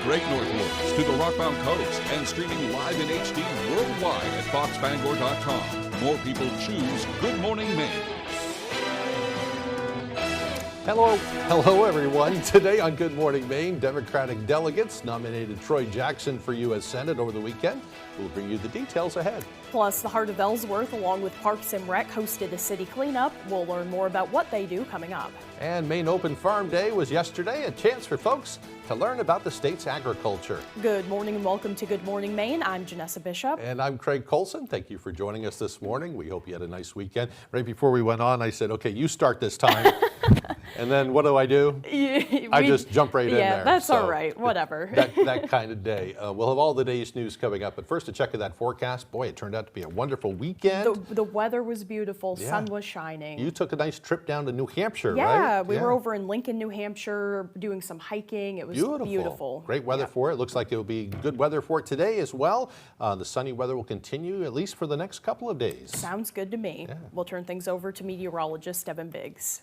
Great Northwoods to the Rockbound Coast and streaming live in HD worldwide at foxbangor.com. More people choose Good Morning Maine. Hello everyone. Today on Good Morning Maine, Democratic delegates nominated Troy Jackson for U.S. Senate over the weekend. We'll bring you the details ahead. Plus, the Heart of Ellsworth, along with Parks and Rec, hosted a city cleanup. We'll learn more about what they do coming up. And Maine Open Farm Day was yesterday, a chance for folks to learn about the state's agriculture. Good morning and welcome to Good Morning Maine. I'm Janessa Bishop. And I'm Craig Colson. Thank you for joining us this morning. We hope you had a nice weekend. Right before we went on, I said, okay, you start this time. And then what do? I just jump right in there. Yeah, that's all right. Whatever. That kind of day. We'll have all the day's news coming up. But first, a check of that forecast. Boy, it turned out to be a wonderful weekend. The weather was beautiful. Yeah. Sun was shining. You took a nice trip down to New Hampshire, right? Yeah, we were over in Lincoln, New Hampshire, doing some hiking. It was beautiful. Great weather for it. Looks like it will be good weather for it today as well. The sunny weather will continue at least for the next couple of days. Sounds good to me. Yeah. We'll turn things over to meteorologist Evan Biggs.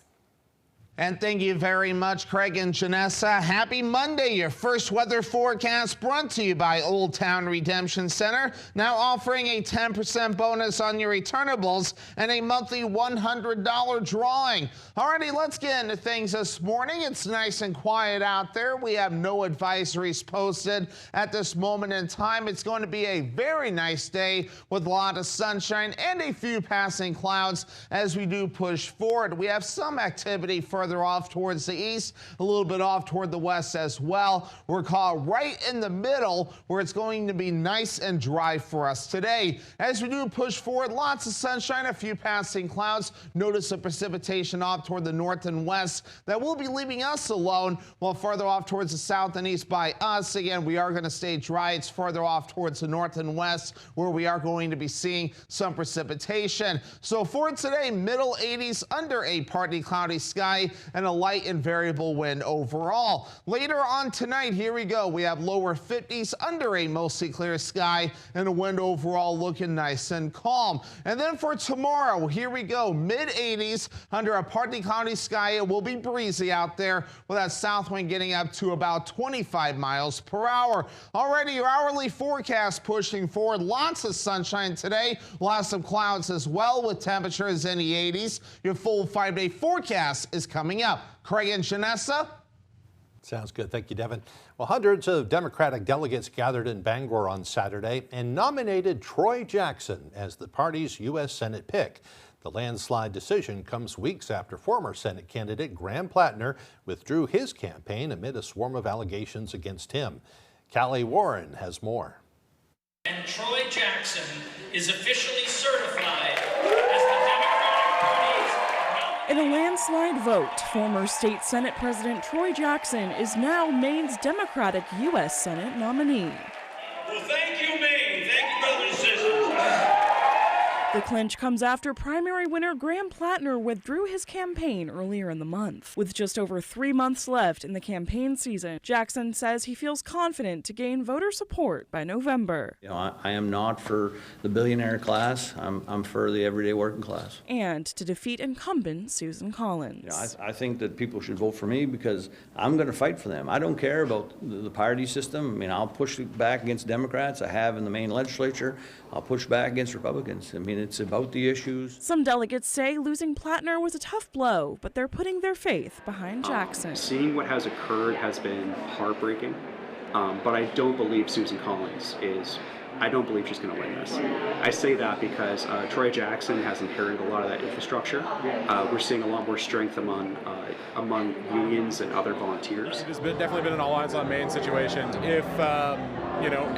And thank you very much, Craig and Janessa. Happy Monday. Your first weather forecast brought to you by Old Town Redemption Center. Now offering a 10% bonus on your returnables and a monthly $100 drawing. Alrighty, let's get into things this morning. It's nice and quiet out there. We have no advisories posted at this moment in time. It's going to be a very nice day with a lot of sunshine and a few passing clouds as we do push forward. We have some activity further off towards the east, a little bit off toward the west as well. We're caught right in the middle where it's going to be nice and dry for us today. As we do push forward, lots of sunshine, a few passing clouds. Notice the precipitation off toward the north and west that will be leaving us alone, while further off towards the south and east by us. Again, we are going to stay dry. It's further off towards the north and west where we are going to be seeing some precipitation. So for today, middle 80s under a partly cloudy sky and a light and variable wind overall. Later on tonight, here we go. We have lower 50s under a mostly clear sky and a wind overall looking nice and calm. And then for tomorrow, here we go. Mid 80s under a partly cloudy sky. It will be breezy out there with that south wind getting up to about 25 miles per hour. Already your hourly forecast pushing forward. Lots of sunshine today. Lots of clouds as well with temperatures in the 80s. Your full 5-day forecast is coming up. Craig and Janessa. Sounds good. Thank you, Devin. Well, hundreds of Democratic delegates gathered in Bangor on Saturday and nominated Troy Jackson as the party's U.S. Senate pick. The landslide decision comes weeks after former Senate candidate Graham Plattner withdrew his campaign amid a swarm of allegations against him. Callie Warren has more. And Troy Jackson is officially certified as the Democratic Party's in a landslide vote, former state Senate President Troy Jackson is now Maine's Democratic U.S. Senate nominee. Well, thank you, Maine. Thank you, brothers and sisters. The clinch comes after primary winner Graham Plattner withdrew his campaign earlier in the month. With just over 3 months left in the campaign season, Jackson says he feels confident to gain voter support by November. You know, I am not for the billionaire class. I'm for the everyday working class. And to defeat incumbent Susan Collins. You know, I think that people should vote for me because I'm going to fight for them. I don't care about the party system. I mean, I'll push back against Democrats. I have in the Maine legislature. I'll push back against Republicans. I mean, it's about the issues. Some delegates say losing Plattner was a tough blow, but they're putting their faith behind Jackson. Seeing what has occurred has been heartbreaking, but I don't believe Susan Collins is. I don't believe she's going to win this. I say that because Troy Jackson has inherited a lot of that infrastructure. We're seeing a lot more strength among unions and other volunteers. It has definitely been an all eyes on Maine situation. If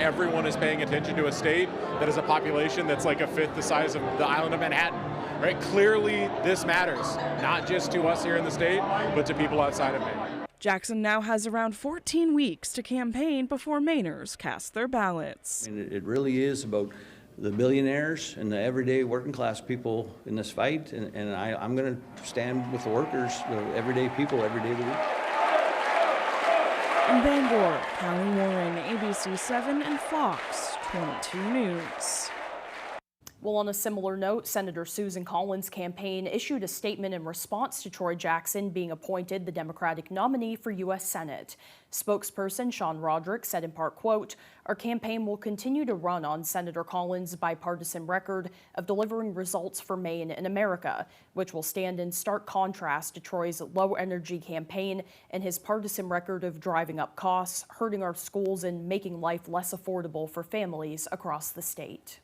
everyone is paying attention to a state that has a population that's like a fifth the size of the island of Manhattan, right? Clearly, this matters, not just to us here in the state, but to people outside of Maine. Jackson now has around 14 weeks to campaign before Mainers cast their ballots. I mean, it really is about the billionaires and the everyday working class people in this fight, and I'm going to stand with the workers, the everyday people, every day of the week. In Bangor, Callie Warren, ABC 7 and Fox 22 News. Well, on a similar note, Senator Susan Collins' campaign issued a statement in response to Troy Jackson being appointed the Democratic nominee for U.S. Senate. Spokesperson Sean Roderick said in part, quote, "Our campaign will continue to run on Senator Collins' bipartisan record of delivering results for Maine and America, which will stand in stark contrast to Troy's low-energy campaign and his partisan record of driving up costs, hurting our schools, and making life less affordable for families across the state."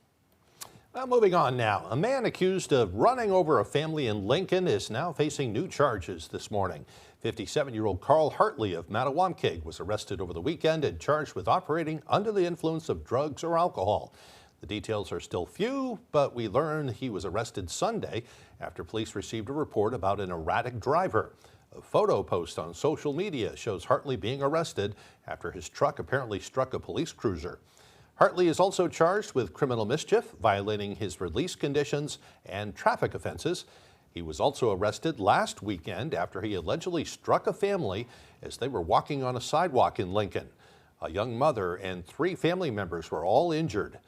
Well, moving on now. A man accused of running over a family in Lincoln is now facing new charges this morning. 57-year-old Carl Hartley of Mattawamkeag was arrested over the weekend and charged with operating under the influence of drugs or alcohol. The details are still few, but we learned he was arrested Sunday after police received a report about an erratic driver. A photo post on social media shows Hartley being arrested after his truck apparently struck a police cruiser. Hartley is also charged with criminal mischief, violating his release conditions, and traffic offenses. He was also arrested last weekend after he allegedly struck a family as they were walking on a sidewalk in Lincoln. A young mother and 3 family members were all injured.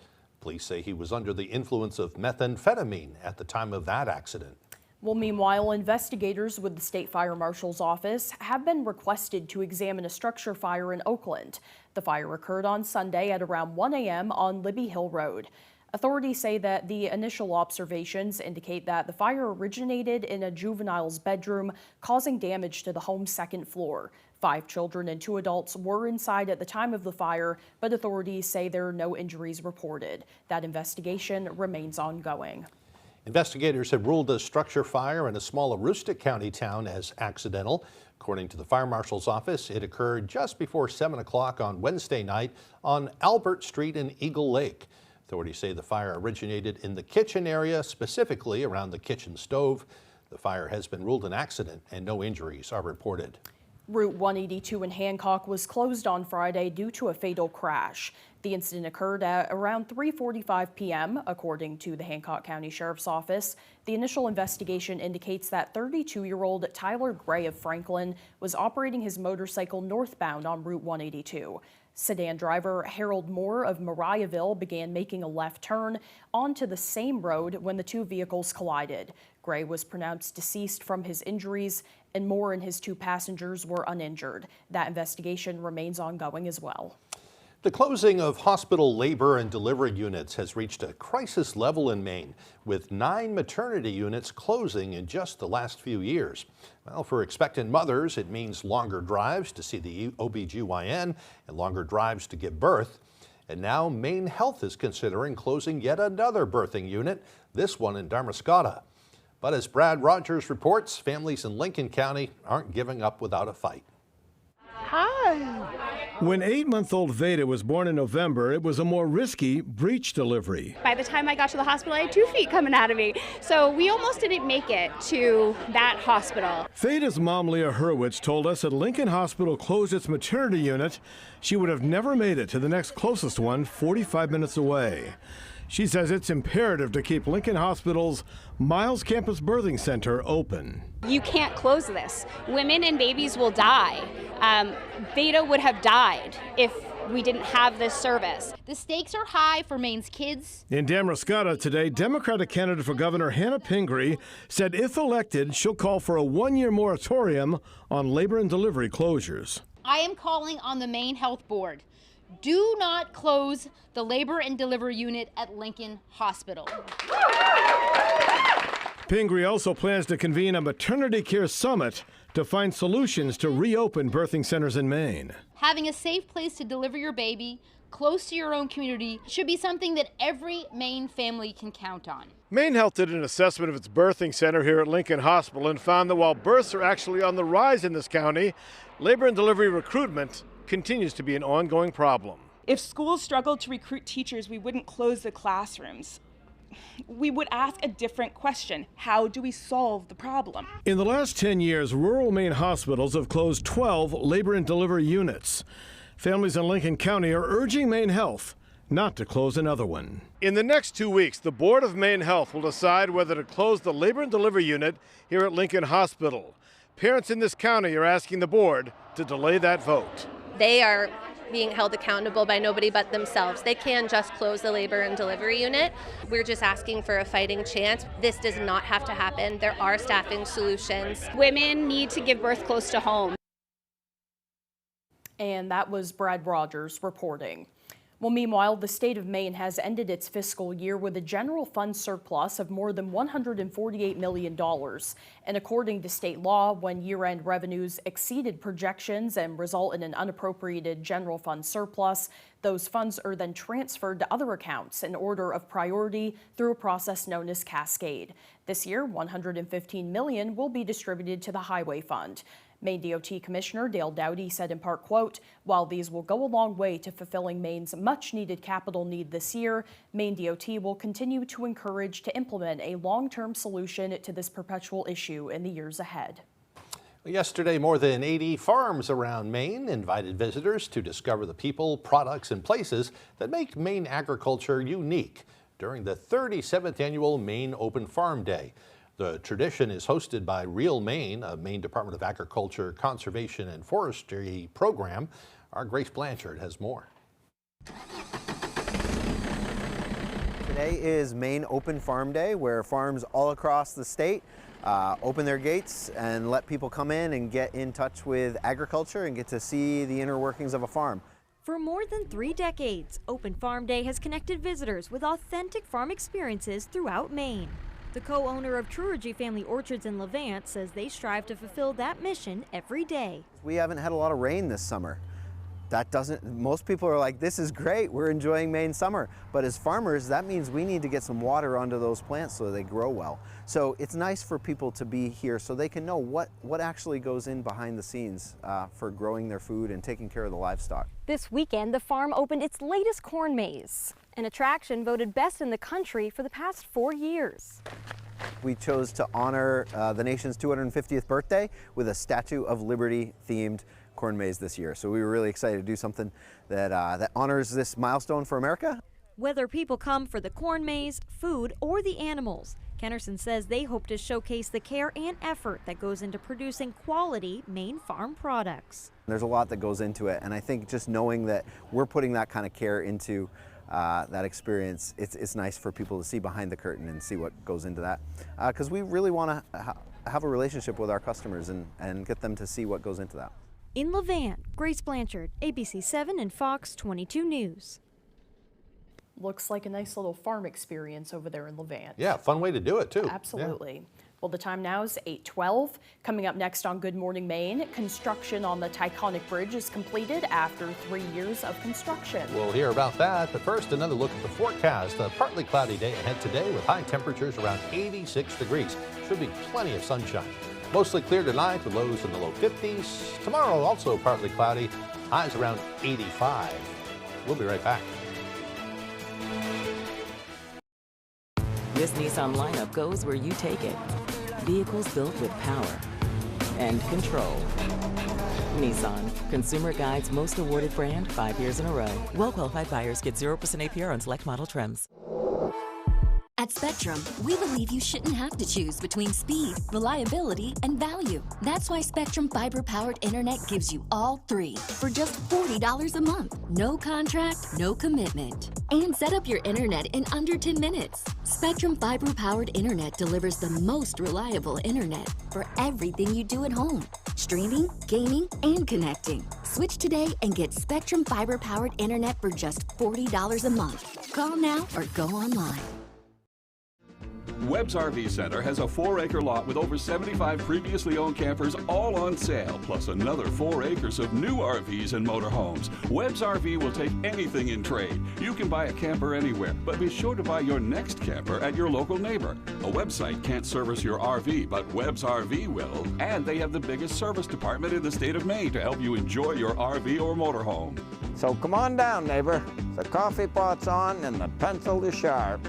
Police say he was under the influence of methamphetamine at the time of that accident. Well, meanwhile, investigators with the State Fire Marshal's office have been requested to examine a structure fire in Oakland. The fire occurred on Sunday at around 1 a.m. on Libby Hill Road. Authorities say that the initial observations indicate that the fire originated in a juvenile's bedroom, causing damage to the home's second floor. 5 children and 2 adults were inside at the time of the fire, but authorities say there are no injuries reported. That investigation remains ongoing. Investigators have ruled a structure fire in a small Aroostook County town as accidental. According to the fire marshal's office, it occurred just before 7 o'clock on Wednesday night on Albert Street in Eagle Lake. Authorities say the fire originated in the kitchen area, specifically around the kitchen stove. The fire has been ruled an accident and no injuries are reported. Route 182 in Hancock was closed on Friday due to a fatal crash. The incident occurred at around 3:45 p.m., according to the Hancock County Sheriff's Office. The initial investigation indicates that 32-year-old Tyler Gray of Franklin was operating his motorcycle northbound on Route 182. Sedan driver Harold Moore of Mariahville began making a left turn onto the same road when the 2 vehicles collided. Gray was pronounced deceased from his injuries, and Moore and his 2 passengers were uninjured. That investigation remains ongoing as well. The closing of hospital labor and delivery units has reached a crisis level in Maine, with 9 maternity units closing in just the last few years. Well, for expectant mothers, it means longer drives to see the OBGYN and longer drives to give birth. And now Maine Health is considering closing yet another birthing unit, this one in Damariscotta. But as Brad Rogers reports, families in Lincoln County aren't giving up without a fight. Hi. When 8-month-old Veda was born in November, it was a more risky breech delivery. By the time I got to the hospital, I had 2 feet coming out of me. So we almost didn't make it to that hospital. Veda's mom, Leah Hurwitz, told us that Lincoln Hospital closed its maternity unit. She would have never made it to the next closest one, 45 minutes away. She says it's imperative to keep Lincoln Hospital's Miles Campus Birthing Center open. You can't close this. Women and babies will die. Veda would have died if we didn't have this service. The stakes are high for Maine's kids. In Damariscotta today, Democratic candidate for governor Hannah Pingree said if elected, she'll call for a 1-year moratorium on labor and delivery closures. I am calling on the Maine Health Board. Do not close the labor and delivery unit at Lincoln Hospital. Pingree also plans to convene a maternity care summit to find solutions to reopen birthing centers in Maine. Having a safe place to deliver your baby close to your own community should be something that every Maine family can count on. Maine Health did an assessment of its birthing center here at Lincoln Hospital and found that while births are actually on the rise in this county, labor and delivery recruitment continues to be an ongoing problem. If schools struggled to recruit teachers, we wouldn't close the classrooms. We would ask a different question. How do we solve the problem? In the last 10 years, rural Maine hospitals have closed 12 labor and delivery units. Families in Lincoln County are urging Maine Health not to close another one. In the next 2 weeks, the Board of Maine Health will decide whether to close the labor and delivery unit here at Lincoln Hospital. Parents in this county are asking the board to delay that vote. They are being held accountable by nobody but themselves. They can just close the labor and delivery unit. We're just asking for a fighting chance. This does not have to happen. There are staffing solutions. Women need to give birth close to home. And that was Brad Rogers reporting. Well, meanwhile, the state of Maine has ended its fiscal year with a general fund surplus of more than $148 million. And according to state law, when year-end revenues exceeded projections and result in an unappropriated general fund surplus, those funds are then transferred to other accounts in order of priority through a process known as Cascade. This year, $115 million will be distributed to the Highway Fund. Maine DOT Commissioner Dale Dowdy said in part, quote, "While these will go a long way to fulfilling Maine's much-needed capital need this year, Maine DOT will continue to encourage to implement a long-term solution to this perpetual issue in the years ahead." Yesterday, more than 80 farms around Maine invited visitors to discover the people, products, and places that make Maine agriculture unique during the 37th annual Maine Open Farm Day. The tradition is hosted by Real Maine, a Maine Department of Agriculture, Conservation, and Forestry program. Our Grace Blanchard has more. Today is Maine Open Farm Day, where farms all across the state open their gates and let people come in and get in touch with agriculture and get to see the inner workings of a farm. For more than 3 decades, Open Farm Day has connected visitors with authentic farm experiences throughout Maine. The co-owner of Truergy Family Orchards in Levant says they strive to fulfill that mission every day. We haven't had a lot of rain this summer. Most people are like, this is great, we're enjoying Maine summer. But as farmers, that means we need to get some water onto those plants so they grow well. So it's nice for people to be here so they can know what actually goes in behind the scenes for growing their food and taking care of the livestock. This weekend, the farm opened its latest corn maze, an attraction voted best in the country for the past 4 years. We chose to honor the nation's 250th birthday with a Statue of Liberty themed corn maze this year. So we were really excited to do something that honors this milestone for America. Whether people come for the corn maze, food, or the animals, Kennerson says they hope to showcase the care and effort that goes into producing quality Maine farm products. There's a lot that goes into it, and I think just knowing that we're putting that kind of care into that experience, it's nice for people to see behind the curtain and see what goes into that. Because we really want to have a relationship with our customers and get them to see what goes into that. In Levant, Grace Blanchard, ABC 7 and Fox 22 News. Looks like a nice little farm experience over there in Levant. Yeah, fun way to do it too. Absolutely. Yeah. Well, the time now is 8:12. Coming up next on Good Morning Maine, construction on the Taconic Bridge is completed after 3 years of construction. We'll hear about that, but first another look at the forecast. A partly cloudy day ahead today with high temperatures around 86 degrees. Should be plenty of sunshine. Mostly clear tonight with lows in the low 50s. Tomorrow also partly cloudy, highs around 85. We'll be right back. This Nissan lineup goes where you take it. Vehicles built with power and control. Nissan, Consumer Guide's most awarded brand 5 years in a row. Well-qualified buyers get 0% APR on select model trims. At Spectrum, we believe you shouldn't have to choose between speed, reliability, and value. That's why Spectrum fiber-powered internet gives you all three for just $40 a month. No contract, no commitment. And set up your internet in under 10 minutes. Spectrum fiber-powered internet delivers the most reliable internet for everything you do at home. Streaming, gaming, and connecting. Switch today and get Spectrum fiber-powered internet for just $40 a month. Call now or go online. Webb's RV Center has a 4-acre lot with over 75 previously owned campers all on sale, plus another 4 acres of new RVs and motorhomes. Webb's RV will take anything in trade. You can buy a camper anywhere, but be sure to buy your next camper at your local neighbor. A website can't service your RV, but Webb's RV will. And they have the biggest service department in the state of Maine to help you enjoy your RV or motorhome. So come on down, neighbor. The coffee pot's on and the pencil is sharp.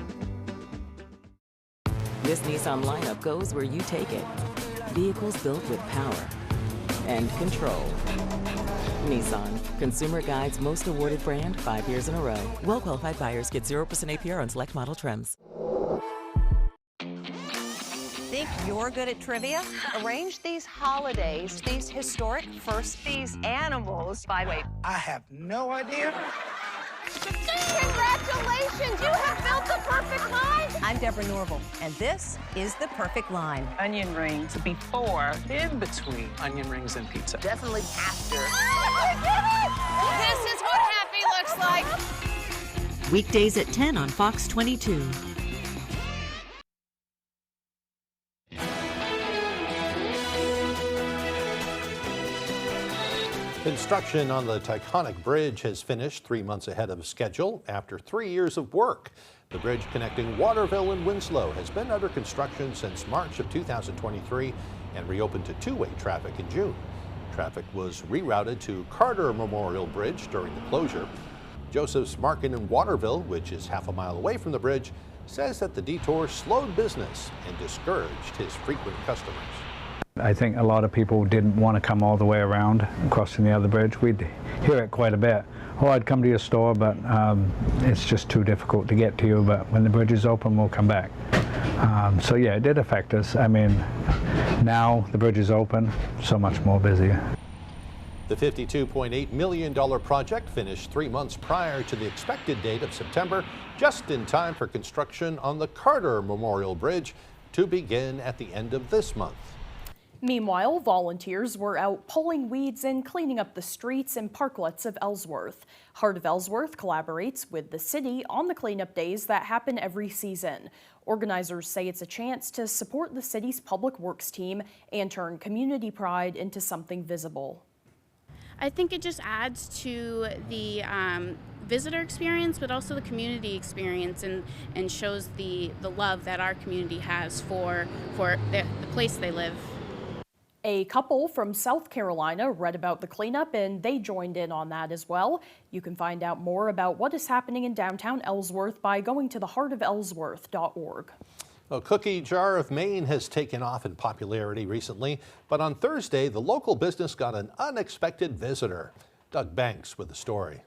This Nissan lineup goes where you take it. Vehicles built with power and control. Nissan, Consumer Guide's most awarded brand 5 years in a row. Well-qualified buyers get 0% APR on select model trims. think you're good at trivia? Arrange these holidays, these historic firsts, these animals. By the way, I have no idea. congratulations, you have built the perfect line. I'm Deborah Norville, and this is The Perfect Line. Onion rings before, in between onion rings and pizza. Definitely after. This is what happy looks like. Weekdays at 10 on Fox 22. Construction on the Taconic Bridge has finished 3 months ahead of schedule after 3 years of work. The bridge connecting Waterville and Winslow has been under construction since March of 2023 and reopened to two-way traffic in June. Traffic was rerouted to Carter Memorial Bridge during the closure. Joseph's Market in Waterville, which is half a mile away from the bridge, says that the detour slowed business and discouraged his frequent customers. I think a lot of people didn't want to come all the way around crossing the other bridge. We'd hear it quite a bit. Oh, I'd come to your store, but it's just too difficult to get to you. But when the bridge is open, we'll come back. So yeah, it did affect us. I mean, now the bridge is open, so much more busier. The $52.8 million project finished 3 months prior to the expected date of September, just in time for construction on the Carter Memorial Bridge to begin at the end of this month. Meanwhile, volunteers were out pulling weeds and cleaning up the streets and parklets of Ellsworth. Heart of Ellsworth collaborates with the city on the cleanup days that happen every season. Organizers say it's a chance to support the city's public works team and turn community pride into something visible. I think it just adds to the visitor experience, but also the community experience, and shows the love that our community has for the place they live. A couple from South Carolina read about the cleanup and they joined in on that as well. You can find out more about what is happening in downtown Ellsworth by going to theheartofellsworth.org. A Cookie Jar of Maine has taken off in popularity recently, but on Thursday, the local business got an unexpected visitor. Doug Banks with the story.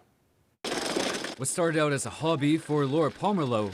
What started out as a hobby for Laura Pomerleau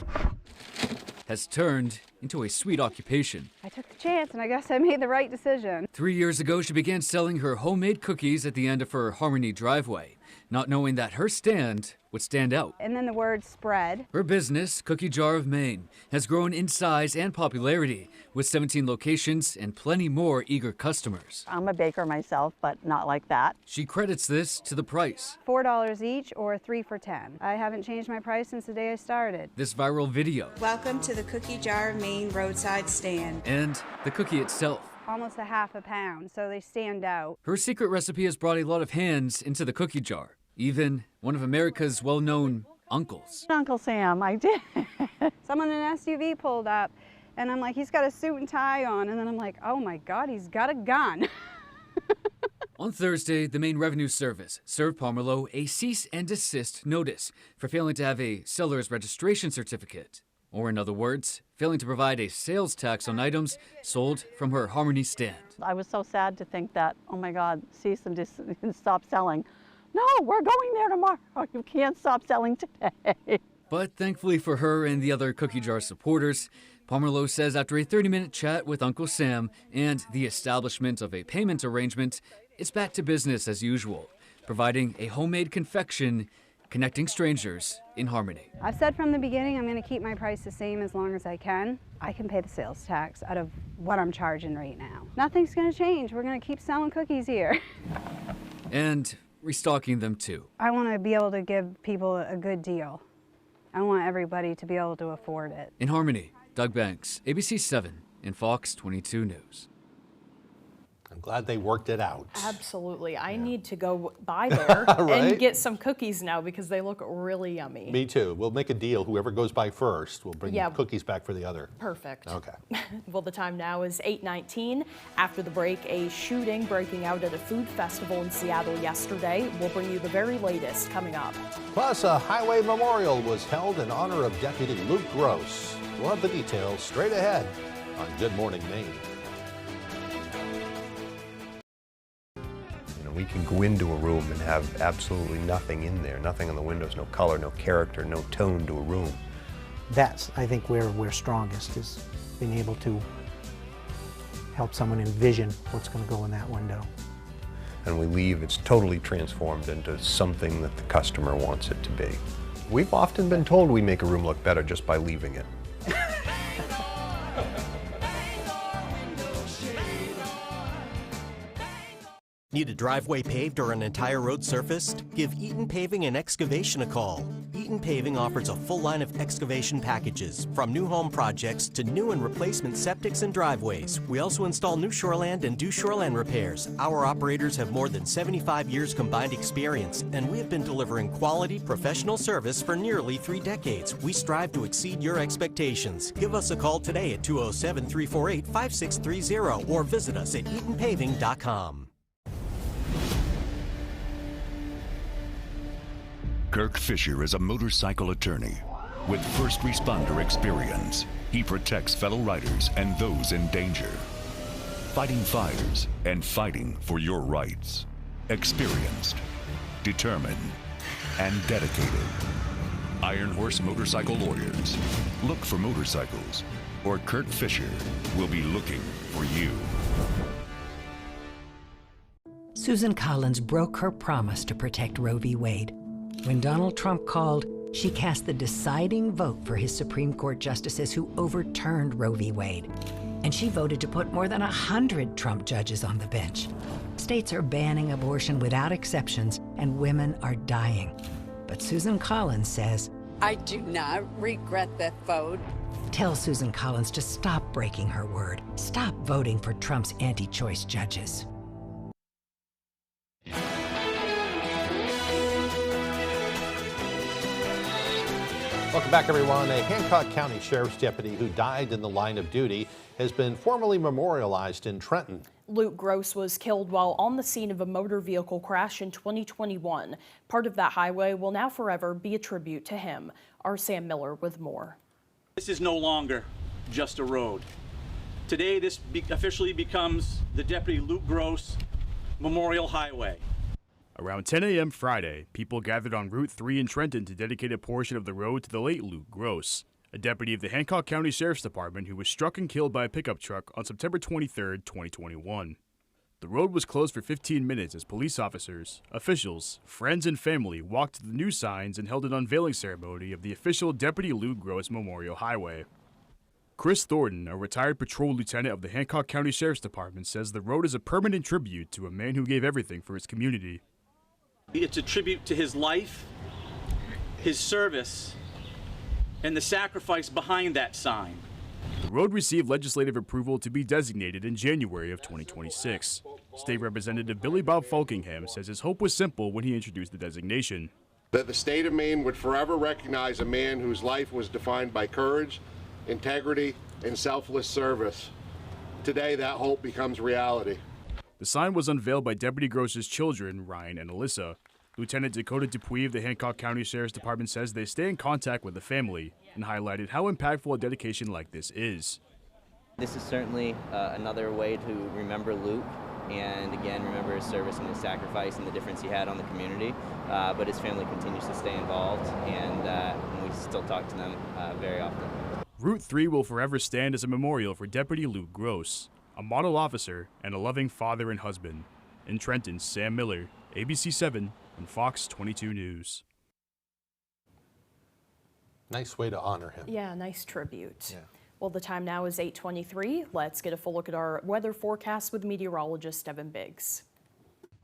has turned into a sweet occupation. I took the chance and I guess I made the right decision. 3 years ago, she began selling her homemade cookies at the end of her Harmony driveway, not knowing that her stand would stand out. And then the word spread. Her business, Cookie Jar of Maine, has grown in size and popularity with 17 locations and plenty more eager customers. I'm a baker myself, but not like that. She credits this to the price. $4 each or 3 for $10. I haven't changed my price since the day I started. This viral video. Welcome to the Cookie Jar of Maine roadside stand. And the cookie itself. Almost a half a pound, so they stand out. Her secret recipe has brought a lot of hands into the cookie jar. Even one of America's well-known uncles. Uncle Sam, I did. Someone in an SUV pulled up, and I'm like, he's got a suit and tie on, and then I'm like, oh my God, he's got a gun. On Thursday, the Maine Revenue Service served Pomerleau a cease and desist notice for failing to have a seller's registration certificate. Or in other words, failing to provide a sales tax on items sold from her Harmony stand. I was so sad to think that, oh my God, cease and desist and stop selling. No, we're going there tomorrow. You can't stop selling today. But thankfully for her and the other Cookie Jar supporters, Pomerleau says after a 30-minute chat with Uncle Sam and the establishment of a payment arrangement, it's back to business as usual, providing a homemade confection connecting strangers in Harmony. I've said from the beginning I'm going to keep my price the same as long as I can. I can pay the sales tax out of what I'm charging right now. Nothing's going to change. We're going to keep selling cookies here. And restocking them too. I want to be able to give people a good deal. I want everybody to be able to afford it. In Harmony, Doug Banks, ABC 7 and Fox 22 News. I'm glad they worked it out. Absolutely. I need to go by there Right? and get some cookies now because they look really yummy. Me too. We'll make a deal. Whoever goes by first, we'll bring cookies back for the other. Perfect. Okay. Well, the time now is 8:19. After the break, a shooting breaking out at a food festival in Seattle yesterday. We'll bring you the very latest coming up. Plus, a highway memorial was held in honor of Deputy Luke Gross. We'll have the details straight ahead on Good Morning Maine. We can go into a room and have absolutely nothing in there, nothing on the windows, no color, no character, no tone to a room. That's, I think, where we're strongest, is being able to help someone envision what's going to go in that window. And we leave, it's totally transformed into something that the customer wants it to be. We've often been told we make a room look better just by leaving it. Need a driveway paved or an entire road surfaced? Give Eaton Paving and Excavation a call. Eaton Paving offers a full line of excavation packages, from new home projects to new and replacement septics and driveways. We also install new shoreland and do shoreland repairs. Our operators have more than 75 years combined experience, and we have been delivering quality, professional service for nearly 3 decades. We strive to exceed your expectations. Give us a call today at 207-348-5630 or visit us at eatonpaving.com. Kirk Fisher is a motorcycle attorney with first responder experience. He protects fellow riders and those in danger, fighting fires and fighting for your rights. Experienced, determined, and dedicated. Iron Horse Motorcycle Lawyers. Look for motorcycles, or Kirk Fisher will be looking for you. Susan Collins broke her promise to protect Roe v. Wade. When Donald Trump called, she cast the deciding vote for his Supreme Court justices who overturned Roe v. Wade. And she voted to put more than 100 Trump judges on the bench. States are banning abortion without exceptions, and women are dying. But Susan Collins says, I do not regret that vote. Tell Susan Collins to stop breaking her word. Stop voting for Trump's anti-choice judges. Welcome back, everyone. A Hancock County Sheriff's deputy who died in the line of duty has been formally memorialized in Trenton. Luke Gross was killed while on the scene of a motor vehicle crash in 2021. Part of that highway will now forever be a tribute to him. Our Sam Miller with more. This is no longer just a road. Today, this officially becomes the Deputy Luke Gross Memorial Highway. Around 10 a.m. Friday, people gathered on Route 3 in Trenton to dedicate a portion of the road to the late Luke Gross, a deputy of the Hancock County Sheriff's Department who was struck and killed by a pickup truck on September 23, 2021. The road was closed for 15 minutes as police officers, officials, friends, and family walked to the new signs and held an unveiling ceremony of the official Deputy Luke Gross Memorial Highway. Chris Thornton, a retired patrol lieutenant of the Hancock County Sheriff's Department, says the road is a permanent tribute to a man who gave everything for his community. It's a tribute to his life, his service, and the sacrifice behind that sign. The road received legislative approval to be designated in January of 2026. State Representative Billy Bob Falkingham says his hope was simple when he introduced the designation. That the state of Maine would forever recognize a man whose life was defined by courage, integrity, and selfless service. Today, that hope becomes reality. The sign was unveiled by Deputy Gross's children, Ryan and Alyssa. Lieutenant Dakota Dupuy of the Hancock County Sheriff's Department says they stay in contact with the family and highlighted how impactful a dedication like this is. This is certainly another way to remember Luke and, again, remember his service and his sacrifice and the difference he had on the community. But his family continues to stay involved, and we still talk to them very often. Route 3 will forever stand as a memorial for Deputy Luke Gross, a model officer and a loving father and husband. In Trenton, Sam Miller, ABC 7 and Fox 22 News. Nice way to honor him. Yeah, nice tribute. Yeah. Well, the time now is 8:23. Let's get a full look at our weather forecast with meteorologist Evan Biggs.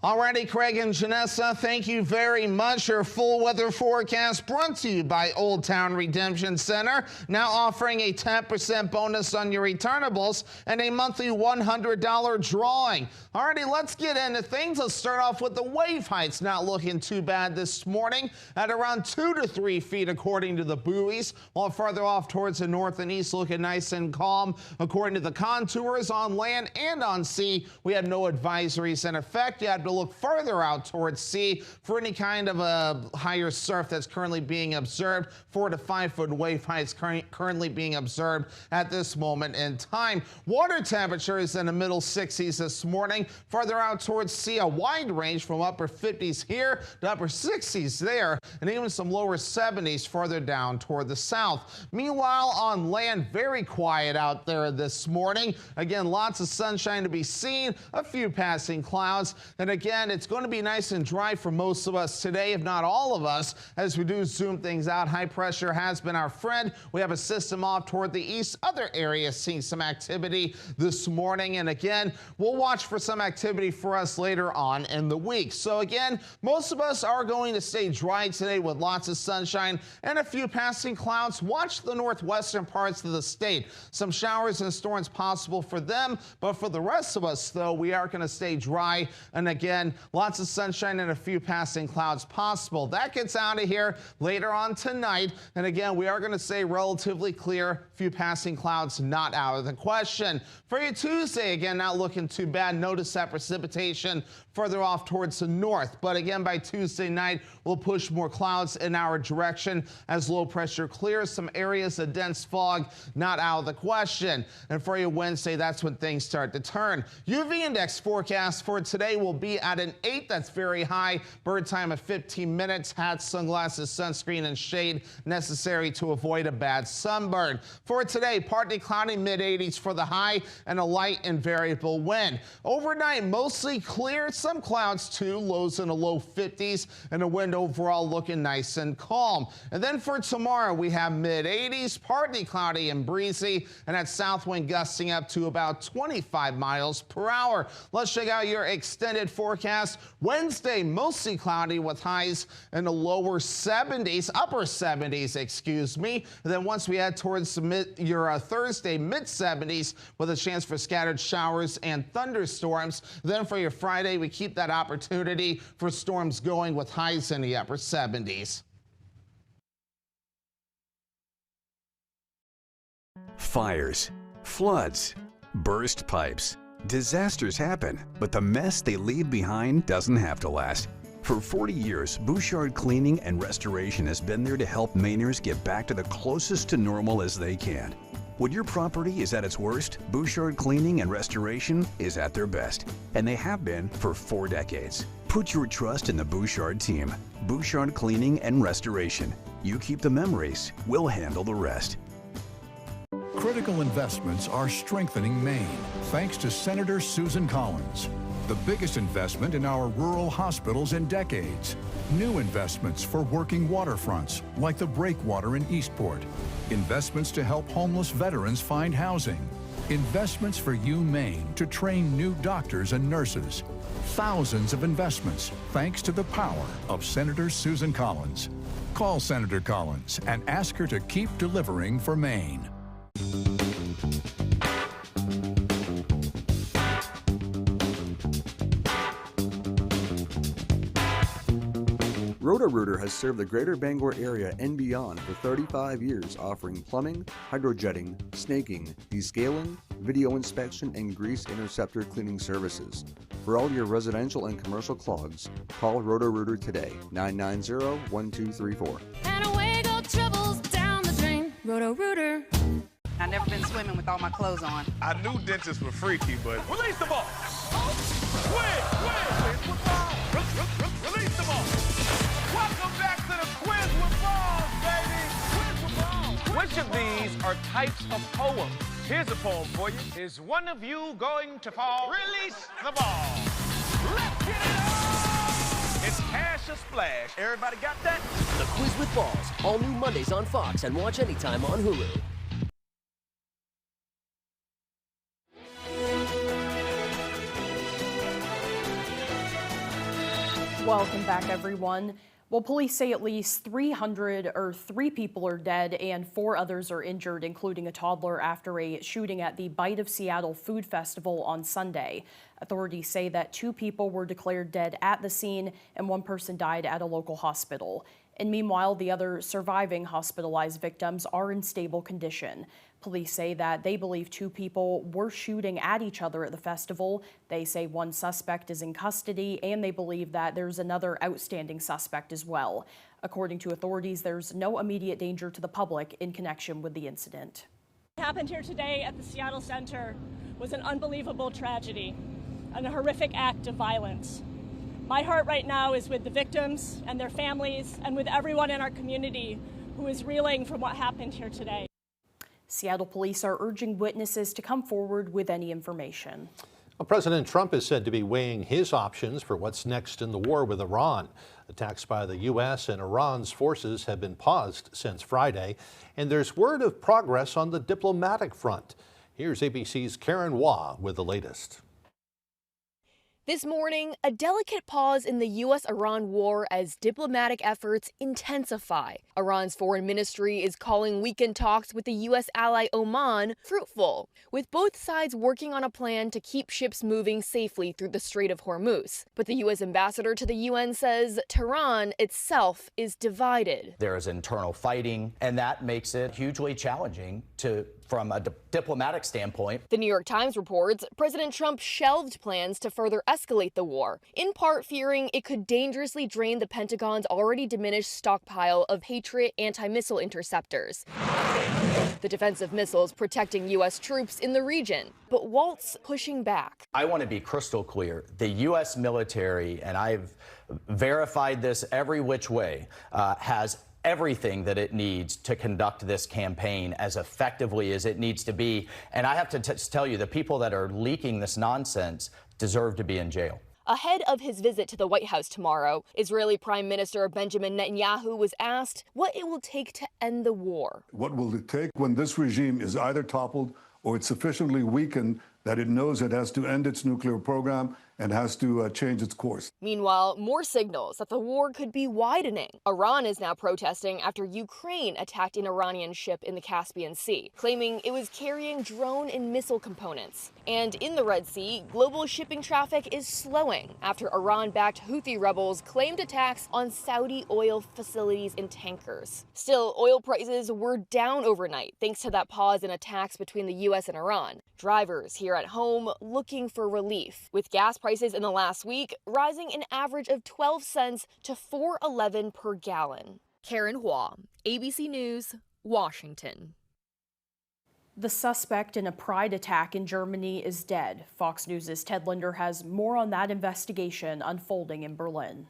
Alrighty, Craig and Janessa, thank you very much. Your full weather forecast brought to you by Old Town Redemption Center, now offering a 10% bonus on your returnables and a monthly $100 drawing. Alrighty, let's get into things. Let's start off with the wave heights. Not looking too bad this morning at around 2 to 3 feet according to the buoys, while farther off towards the north and east looking nice and calm. According to the contours on land and on sea, we had no advisories in effect. You had to look further out towards sea for any kind of a higher surf that's currently being observed. 4 to 5 foot wave heights currently being observed at this moment in time. Water temperatures in the middle 60s this morning. Farther out towards sea, a wide range from upper 50s here to upper 60s there, and even some lower 70s farther down toward the south. Meanwhile, on land, very quiet out there this morning. Again, lots of sunshine to be seen, a few passing clouds, and again, it's going to be nice and dry for most of us today, if not all of us, as we do zoom things out. High pressure has been our friend. We have a system off toward the east. Other areas seeing some activity this morning, and again, we'll watch for some activity for us later on in the week. So again, most of us are going to stay dry today with lots of sunshine and a few passing clouds. Watch the northwestern parts of the state. Some showers and storms possible for them, but for the rest of us, though, we are going to stay dry. And again, lots of sunshine and a few passing clouds possible. That gets out of here later on tonight. And again, we are going to stay relatively clear. Few passing clouds not out of the question. For your Tuesday, again, not looking too bad. Notice that precipitation further off towards the north. But again, by Tuesday night, we'll push more clouds in our direction as low pressure clears. Some areas of dense fog not out of the question. And for your Wednesday, that's when things start to turn. UV index forecast for today will be at an 8. That's very high. Bird time of 15 minutes. Hats, sunglasses, sunscreen, and shade necessary to avoid a bad sunburn. For today, partly cloudy, mid-80s for the high, and a light and variable wind. Overnight, mostly clear. Some clouds too. Lows in the low 50s, and the wind overall looking nice and calm. And then for tomorrow, we have mid-80s, partly cloudy and breezy, and that south wind gusting up to about 25 miles per hour. Let's check out your extended forecast. Wednesday, mostly cloudy with highs in the lower 70s, upper 70s, excuse me. And then once we head towards your Thursday, mid-70s with a chance for scattered showers and thunderstorms. Then for your Friday, we keep that opportunity for storms going with highs in the upper 70s. Fires, floods, burst pipes. Disasters happen, but the mess they leave behind doesn't have to last. For 40 years, Bouchard Cleaning and Restoration has been there to help Mainers get back to the closest to normal as they can. When your property is at its worst, Bouchard Cleaning and Restoration is at their best, and they have been for 4 decades. Put your trust in the Bouchard team. Bouchard Cleaning and Restoration. You keep the memories, we'll handle the rest. Critical investments are strengthening Maine, thanks to Senator Susan Collins. The biggest investment in our rural hospitals in decades. New investments for working waterfronts, like the breakwater in Eastport. Investments to help homeless veterans find housing. Investments for Maine to train new doctors and nurses. Thousands of investments, thanks to the power of Senator Susan Collins. Call Senator Collins and ask her to keep delivering for Maine. Roto-Rooter has served the greater Bangor area and beyond for 35 years, offering plumbing, hydrojetting, snaking, descaling, video inspection, and grease interceptor cleaning services. For all your residential and commercial clogs, call Roto-Rooter today, 990-1234. And away go troubles down the drain. Roto-Rooter. I've never been swimming with all my clothes on. I knew dentists were freaky, but... Release the ball! Release the ball! Welcome back to the Quiz with Balls, baby! Quiz with Balls! Which of these are types of poems? Here's a poem for you. Is one of you going to fall? Release the ball! Let's get it on! It's Cash or Splash. Everybody got that? The Quiz with Balls. All new Mondays on Fox and watch anytime on Hulu. Welcome back, everyone. Well, police say at least 3 people are dead and 4 others are injured, including a toddler, after a shooting at the Bite of Seattle Food Festival on Sunday. Authorities say that 2 people were declared dead at the scene and 1 person died at a local hospital. And meanwhile, the other surviving hospitalized victims are in stable condition. Police say that they believe 2 people were shooting at each other at the festival. They say 1 suspect is in custody, and they believe that there's another outstanding suspect as well. According to authorities, there's no immediate danger to the public in connection with the incident. What happened here today at the Seattle Center was an unbelievable tragedy and a horrific act of violence. My heart right now is with the victims and their families and with everyone in our community who is reeling from what happened here today. Seattle police are urging witnesses to come forward with any information. Well, President Trump is said to be weighing his options for what's next in the war with Iran. Attacks by the U.S. and Iran's forces have been paused since Friday, and there's word of progress on the diplomatic front. Here's ABC's Karen Waugh with the latest. This morning, a delicate pause in the U.S.-Iran war as diplomatic efforts intensify. Iran's foreign ministry is calling weekend talks with the U.S. ally Oman fruitful, with both sides working on a plan to keep ships moving safely through the Strait of Hormuz. But the U.S. ambassador to the UN says Tehran itself is divided. There is internal fighting, and that makes it hugely challenging from a diplomatic standpoint. The New York Times reports President Trump shelved plans to further escalate the war, in part fearing it could dangerously drain the Pentagon's already diminished stockpile of Patriot anti-missile interceptors. The defensive missiles protecting U.S. troops in the region, but Walt's pushing back. I want to be crystal clear. The U.S. military, and I've verified this every which way, has everything that it needs to conduct this campaign as effectively as it needs to be. And I have to tell you, the people that are leaking this nonsense deserve to be in jail. Ahead of his visit to the White House tomorrow, Israeli Prime Minister Benjamin Netanyahu was asked what it will take to end the war. What will it take when this regime is either toppled or it's sufficiently weakened that it knows it has to end its nuclear program and has to change its course. Meanwhile, more signals that the war could be widening. Iran is now protesting after Ukraine attacked an Iranian ship in the Caspian Sea, claiming it was carrying drone and missile components. And in the Red Sea, global shipping traffic is slowing after Iran-backed Houthi rebels claimed attacks on Saudi oil facilities and tankers. Still, oil prices were down overnight thanks to that pause in attacks between the U.S. and Iran. Drivers here at home looking for relief, with gas prices in the last week rising an average of 12 cents to $4.11 per gallon. Karen Hua, ABC News, Washington. The suspect in a pride attack in Germany is dead. Fox News' Ted Linder has more on that investigation unfolding in Berlin.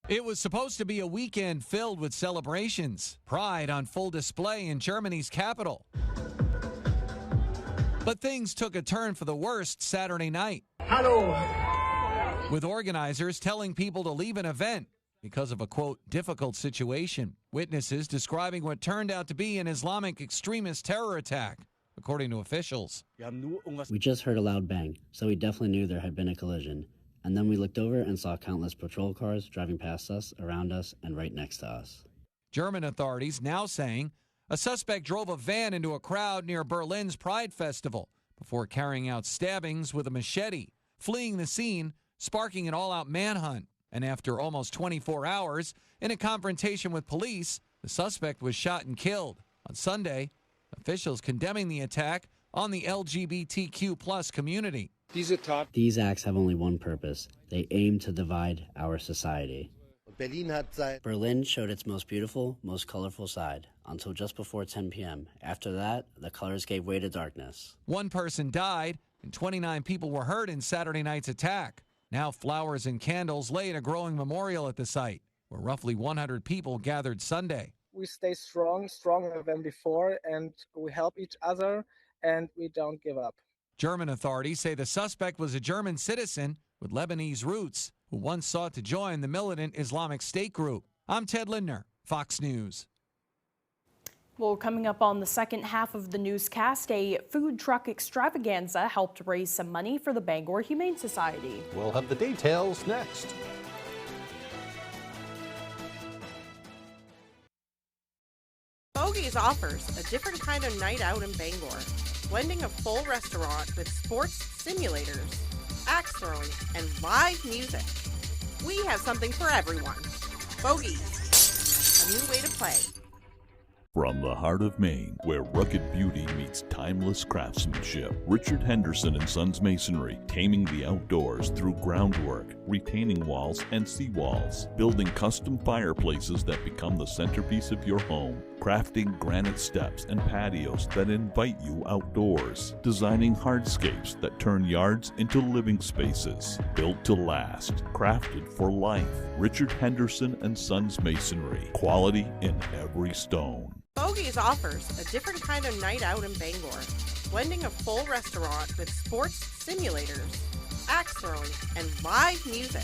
It was supposed to be a weekend filled with celebrations, pride on full display in Germany's capital. But things took a turn for the worst Saturday night. Hello. With organizers telling people to leave an event because of a, quote, difficult situation. Witnesses describing what turned out to be an Islamic extremist terror attack, according to officials. We just heard a loud bang, so we definitely knew there had been a collision. And then we looked over and saw countless patrol cars driving past us, around us, and right next to us. German authorities now saying a suspect drove a van into a crowd near Berlin's Pride Festival before carrying out stabbings with a machete, fleeing the scene, sparking an all-out manhunt. And after almost 24 hours, in a confrontation with police, the suspect was shot and killed. On Sunday, officials condemning the attack on the LGBTQ+ community. These acts have only one purpose. They aim to divide our society. Berlin showed its most beautiful, most colorful side until just before 10 p.m. After that, the colors gave way to darkness. One person died and 29 people were hurt in Saturday night's attack. Now flowers and candles lay at a growing memorial at the site, where roughly 100 people gathered Sunday. We stay strong, stronger than before, and we help each other, and we don't give up. German authorities say the suspect was a German citizen with Lebanese roots who once sought to join the militant Islamic State group. I'm Ted Lindner, Fox News. Well, coming up on the second half of the newscast, a food truck extravaganza helped raise some money for the Bangor Humane Society. We'll have the details next. Bogies offers a different kind of night out in Bangor, blending a full restaurant with sports simulators. axe throwing, and live music. We have something for everyone. Bogies, a new way to play. From the heart of Maine, where rugged beauty meets timeless craftsmanship, Richard Henderson & Sons Masonry, taming the outdoors through groundwork, retaining walls and seawalls, building custom fireplaces that become the centerpiece of your home, crafting granite steps and patios that invite you outdoors, designing hardscapes that turn yards into living spaces, built to last, crafted for life. Richard Henderson & Sons Masonry, quality in every stone. Bogies offers a different kind of night out in Bangor, blending a full restaurant with sports simulators, axe throwing, and live music.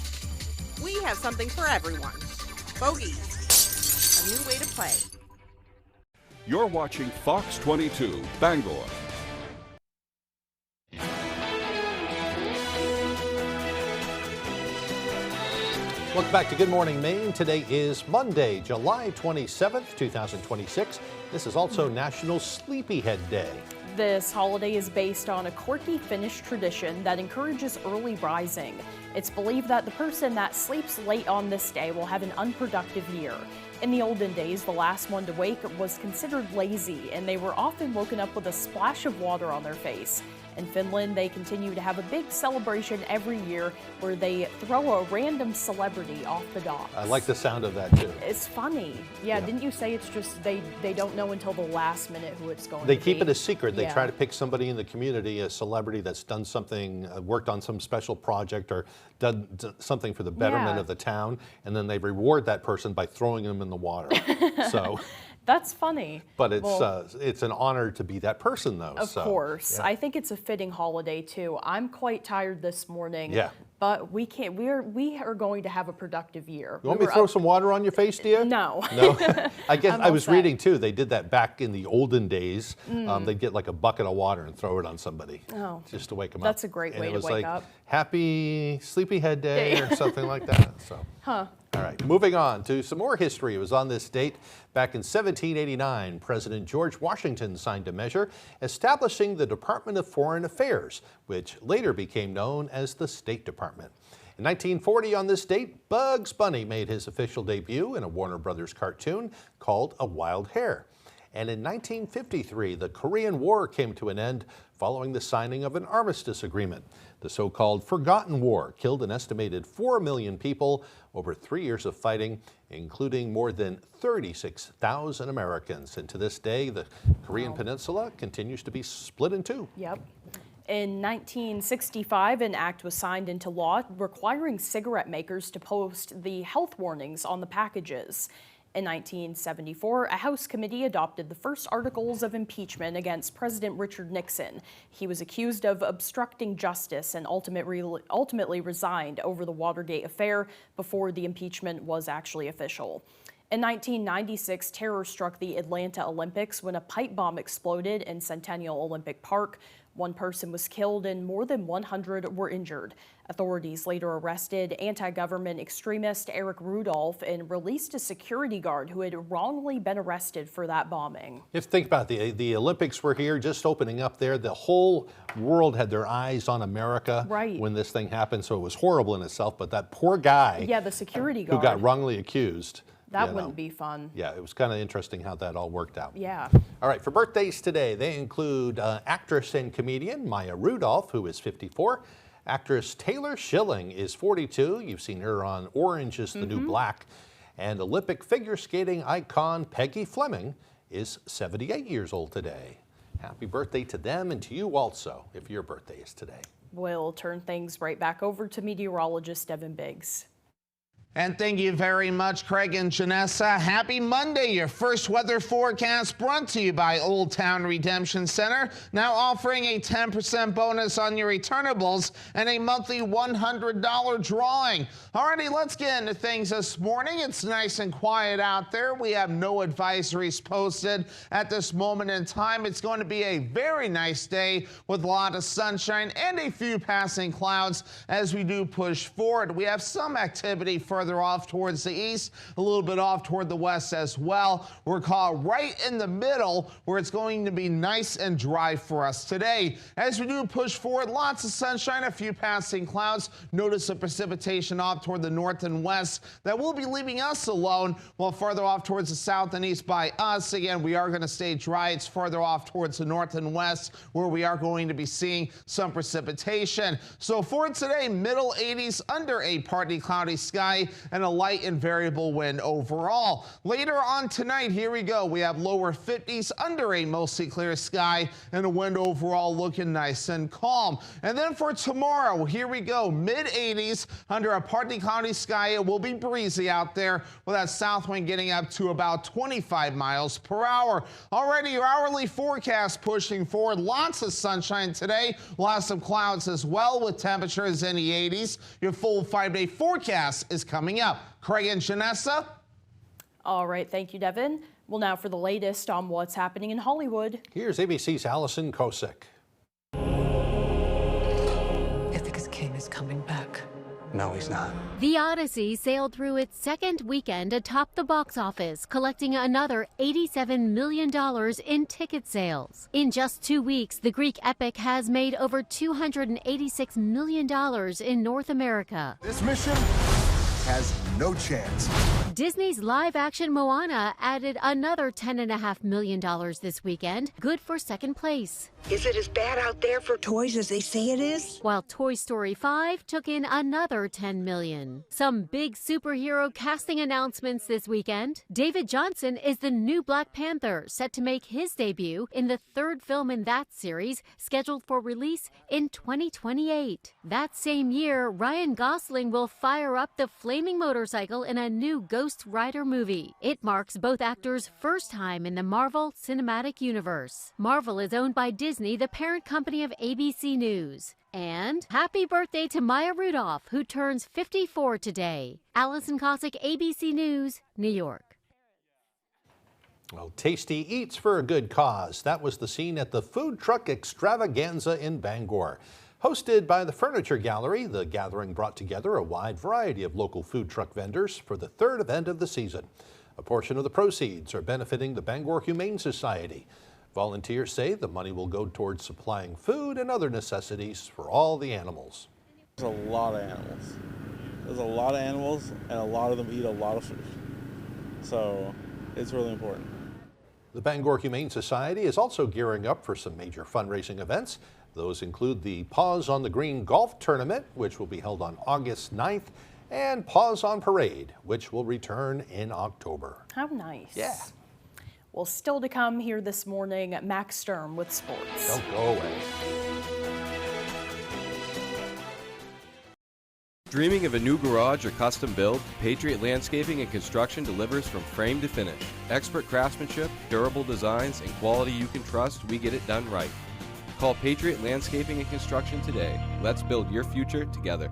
We have something for everyone. Bogies, a new way to play. You're watching Fox 22, Bangor. Welcome back to Good Morning Maine. Today is Monday, July 27th, 2026. This is also National Sleepyhead Day. This holiday is based on a quirky Finnish tradition that encourages early rising. It's believed that the person that sleeps late on this day will have an unproductive year. In the olden days, the last one to wake was considered lazy, and they were often woken up with a splash of water on their face. In Finland, they continue to have a big celebration every year where they throw a random celebrity off the docks. I like the sound of that too. It's funny. Yeah, didn't you say it's just they don't know until the last minute who it's going to be? They keep it a secret. They try to pick somebody in the community, a celebrity that's done something, worked on some special project or done something for the betterment of the town, and then they reward that person by throwing them in the water. So. That's funny. But it's an honor to be that person, though. Of course. I think it's a fitting holiday, too. I'm quite tired this morning. Yeah. But we are going to have a productive year. You want me to throw some water on your face, dear? No. No? I guess I was reading, too, they did that back in the olden days. They'd get like a bucket of water and throw it on somebody just to wake them up. That's a great way to wake up. Happy Sleepyhead Day or something like that. So. All right, moving on to some more history. It was on this date back in 1789, President George Washington signed a measure establishing the Department of Foreign Affairs, which later became known as the State Department. In 1940, on this date, Bugs Bunny made his official debut in a Warner Brothers cartoon called A Wild Hare. And in 1953, the Korean War came to an end following the signing of an armistice agreement. The so-called Forgotten War killed an estimated 4 million people over 3 years of fighting, including more than 36,000 Americans. And to this day, the Korean Peninsula continues to be split in two. Yep. In 1965, an act was signed into law requiring cigarette makers to post the health warnings on the packages. In 1974, a House committee adopted the first articles of impeachment against President Richard Nixon. He was accused of obstructing justice and ultimately resigned over the Watergate affair before the impeachment was actually official. In 1996, terror struck the Atlanta Olympics when a pipe bomb exploded in Centennial Olympic Park. One person was killed and more than 100 were injured. Authorities later arrested anti-government extremist Eric Rudolph and released a security guard who had wrongly been arrested for that bombing. If you think about it, the Olympics were here, just opening up there. The whole world had their eyes on America when this thing happened, so it was horrible in itself. But that poor guy, the security guard, who got wrongly accused. That wouldn't be fun. Yeah, it was kind of interesting how that all worked out. Yeah. All right, for birthdays today, they include actress and comedian Maya Rudolph, who is 54. Actress Taylor Schilling is 42. You've seen her on Orange is the New Black. And Olympic figure skating icon Peggy Fleming is 78 years old today. Happy birthday to them and to you also, if your birthday is today. We'll turn things right back over to meteorologist Devin Biggs. And thank you very much, Craig and Janessa. Happy Monday. Your first weather forecast brought to you by Old Town Redemption Center. Now offering a 10% bonus on your returnables and a monthly $100 drawing. Alrighty, let's get into things this morning. It's nice and quiet out there. We have no advisories posted at this moment in time. It's going to be a very nice day with a lot of sunshine and a few passing clouds as we do push forward. We have some activity for further off towards the east, a little bit off toward the west as well. We're caught right in the middle where it's going to be nice and dry for us today. As we do push forward, lots of sunshine, a few passing clouds. Notice the precipitation off toward the north and west that will be leaving us alone, while farther off towards the south and east by us. Again, we are going to stay dry. It's farther off towards the north and west where we are going to be seeing some precipitation. So for today, middle 80s under a partly cloudy sky and a light and variable wind overall. Later on tonight, here we go. We have lower 50s under a mostly clear sky and a wind overall looking nice and calm. And then for tomorrow, here we go. Mid 80s under a partly cloudy sky. It will be breezy out there with that south wind getting up to about 25 miles per hour. Already your hourly forecast pushing forward. Lots of sunshine today. We'll have some clouds as well with temperatures in the 80s. Your full 5-day forecast is coming up. Craig and Janessa. All right, thank you, Devin. Well, now for the latest on what's happening in Hollywood. Here's ABC's Allison Kosick. Ithaca's king is coming back. No, he's not. The Odyssey sailed through its second weekend atop the box office, collecting another $87 million in ticket sales. In just 2 weeks, the Greek epic has made over $286 million in North America. This mission has no chance. Disney's live-action Moana added another $10.5 million this weekend, good for second place. Is it as bad out there for toys as they say it is? While Toy Story 5 took in another $10 million. Some big superhero casting announcements this weekend. David Johnson is the new Black Panther, set to make his debut in the third film in that series, scheduled for release in 2028. That same year, Ryan Gosling will fire up the flaming motorcycle in a new Ghost Rider movie. It marks both actors' first time in the Marvel Cinematic Universe. Marvel is owned by Disney, the parent company of ABC News. And happy birthday to Maya Rudolph, who turns 54 today. Allison Kosick, ABC News, New York. Well, tasty eats for a good cause. That was the scene at the Food Truck Extravaganza in Bangor. Hosted by the Furniture Gallery, the gathering brought together a wide variety of local food truck vendors for the third event of the season. A portion of the proceeds are benefiting the Bangor Humane Society. Volunteers say the money will go towards supplying food and other necessities for all the animals. There's a lot of animals. There's a lot of animals, and a lot of them eat a lot of food. So it's really important. The Bangor Humane Society is also gearing up for some major fundraising events. Those include the Paws on the Green Golf Tournament, which will be held on August 9th, and Paws on Parade, which will return in October. How nice. Yeah. Well, still to come here this morning, Max Sturm with sports. Don't go away. Dreaming of a new garage or custom build? Patriot Landscaping and Construction delivers from frame to finish. Expert craftsmanship, durable designs, and quality you can trust, we get it done right. Call Patriot Landscaping and Construction today. Let's build your future together.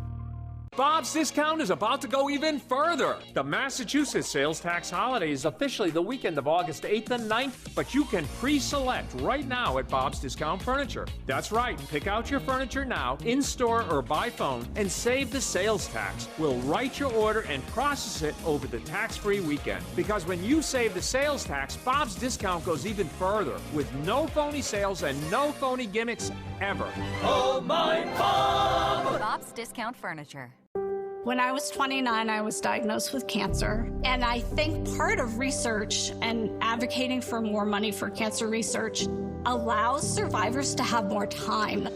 Bob's Discount is about to go even further. The Massachusetts sales tax holiday is officially the weekend of August 8th and 9th, but you can pre-select right now at Bob's Discount Furniture. That's right, pick out your furniture now, in-store or by phone, and save the sales tax. We'll write your order and process it over the tax-free weekend. Because when you save the sales tax, Bob's Discount goes even further, with no phony sales and no phony gimmicks ever. Oh my Bob! Bob's Discount Furniture. When I was 29, I was diagnosed with cancer. And I think part of research and advocating for more money for cancer research allows survivors to have more time.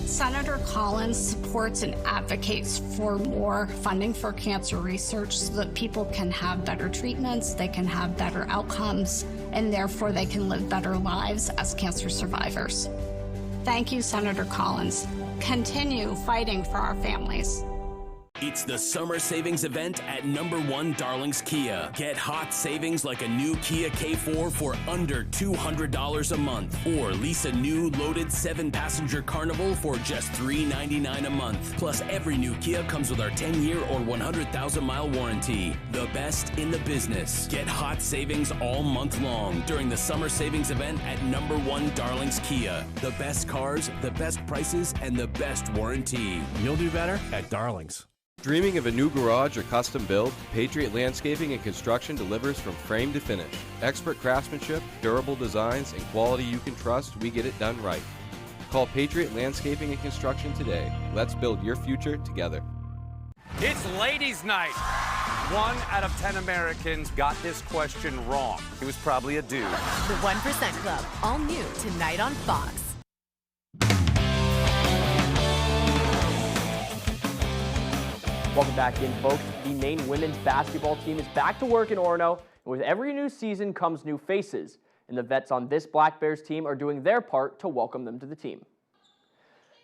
Senator Collins supports and advocates for more funding for cancer research so that people can have better treatments, they can have better outcomes, and therefore they can live better lives as cancer survivors. Thank you, Senator Collins. Continue fighting for our families. It's the summer savings event at #1 Darlings Kia. Get hot savings like a new Kia K4 for under $200 a month. Or lease a new loaded 7-passenger Carnival for just $399 a month. Plus, every new Kia comes with our 10-year or 100,000-mile warranty. The best in the business. Get hot savings all month long during the summer savings event at #1 Darlings Kia. The best cars, the best prices, and the best warranty. You'll do better at Darlings. Dreaming of a new garage or custom build? Patriot Landscaping and Construction delivers from frame to finish. Expert craftsmanship, durable designs, and quality you can trust, we get it done right. Call Patriot Landscaping and Construction today. Let's build your future together. It's ladies' night. 1 out of 10 Americans got this question wrong. It was probably a dude. The 1% Club, all new tonight on Fox. Welcome back in, folks. The Maine women's basketball team is back to work in Orono, and with every new season comes new faces, and the vets on this Black Bears team are doing their part to welcome them to the team.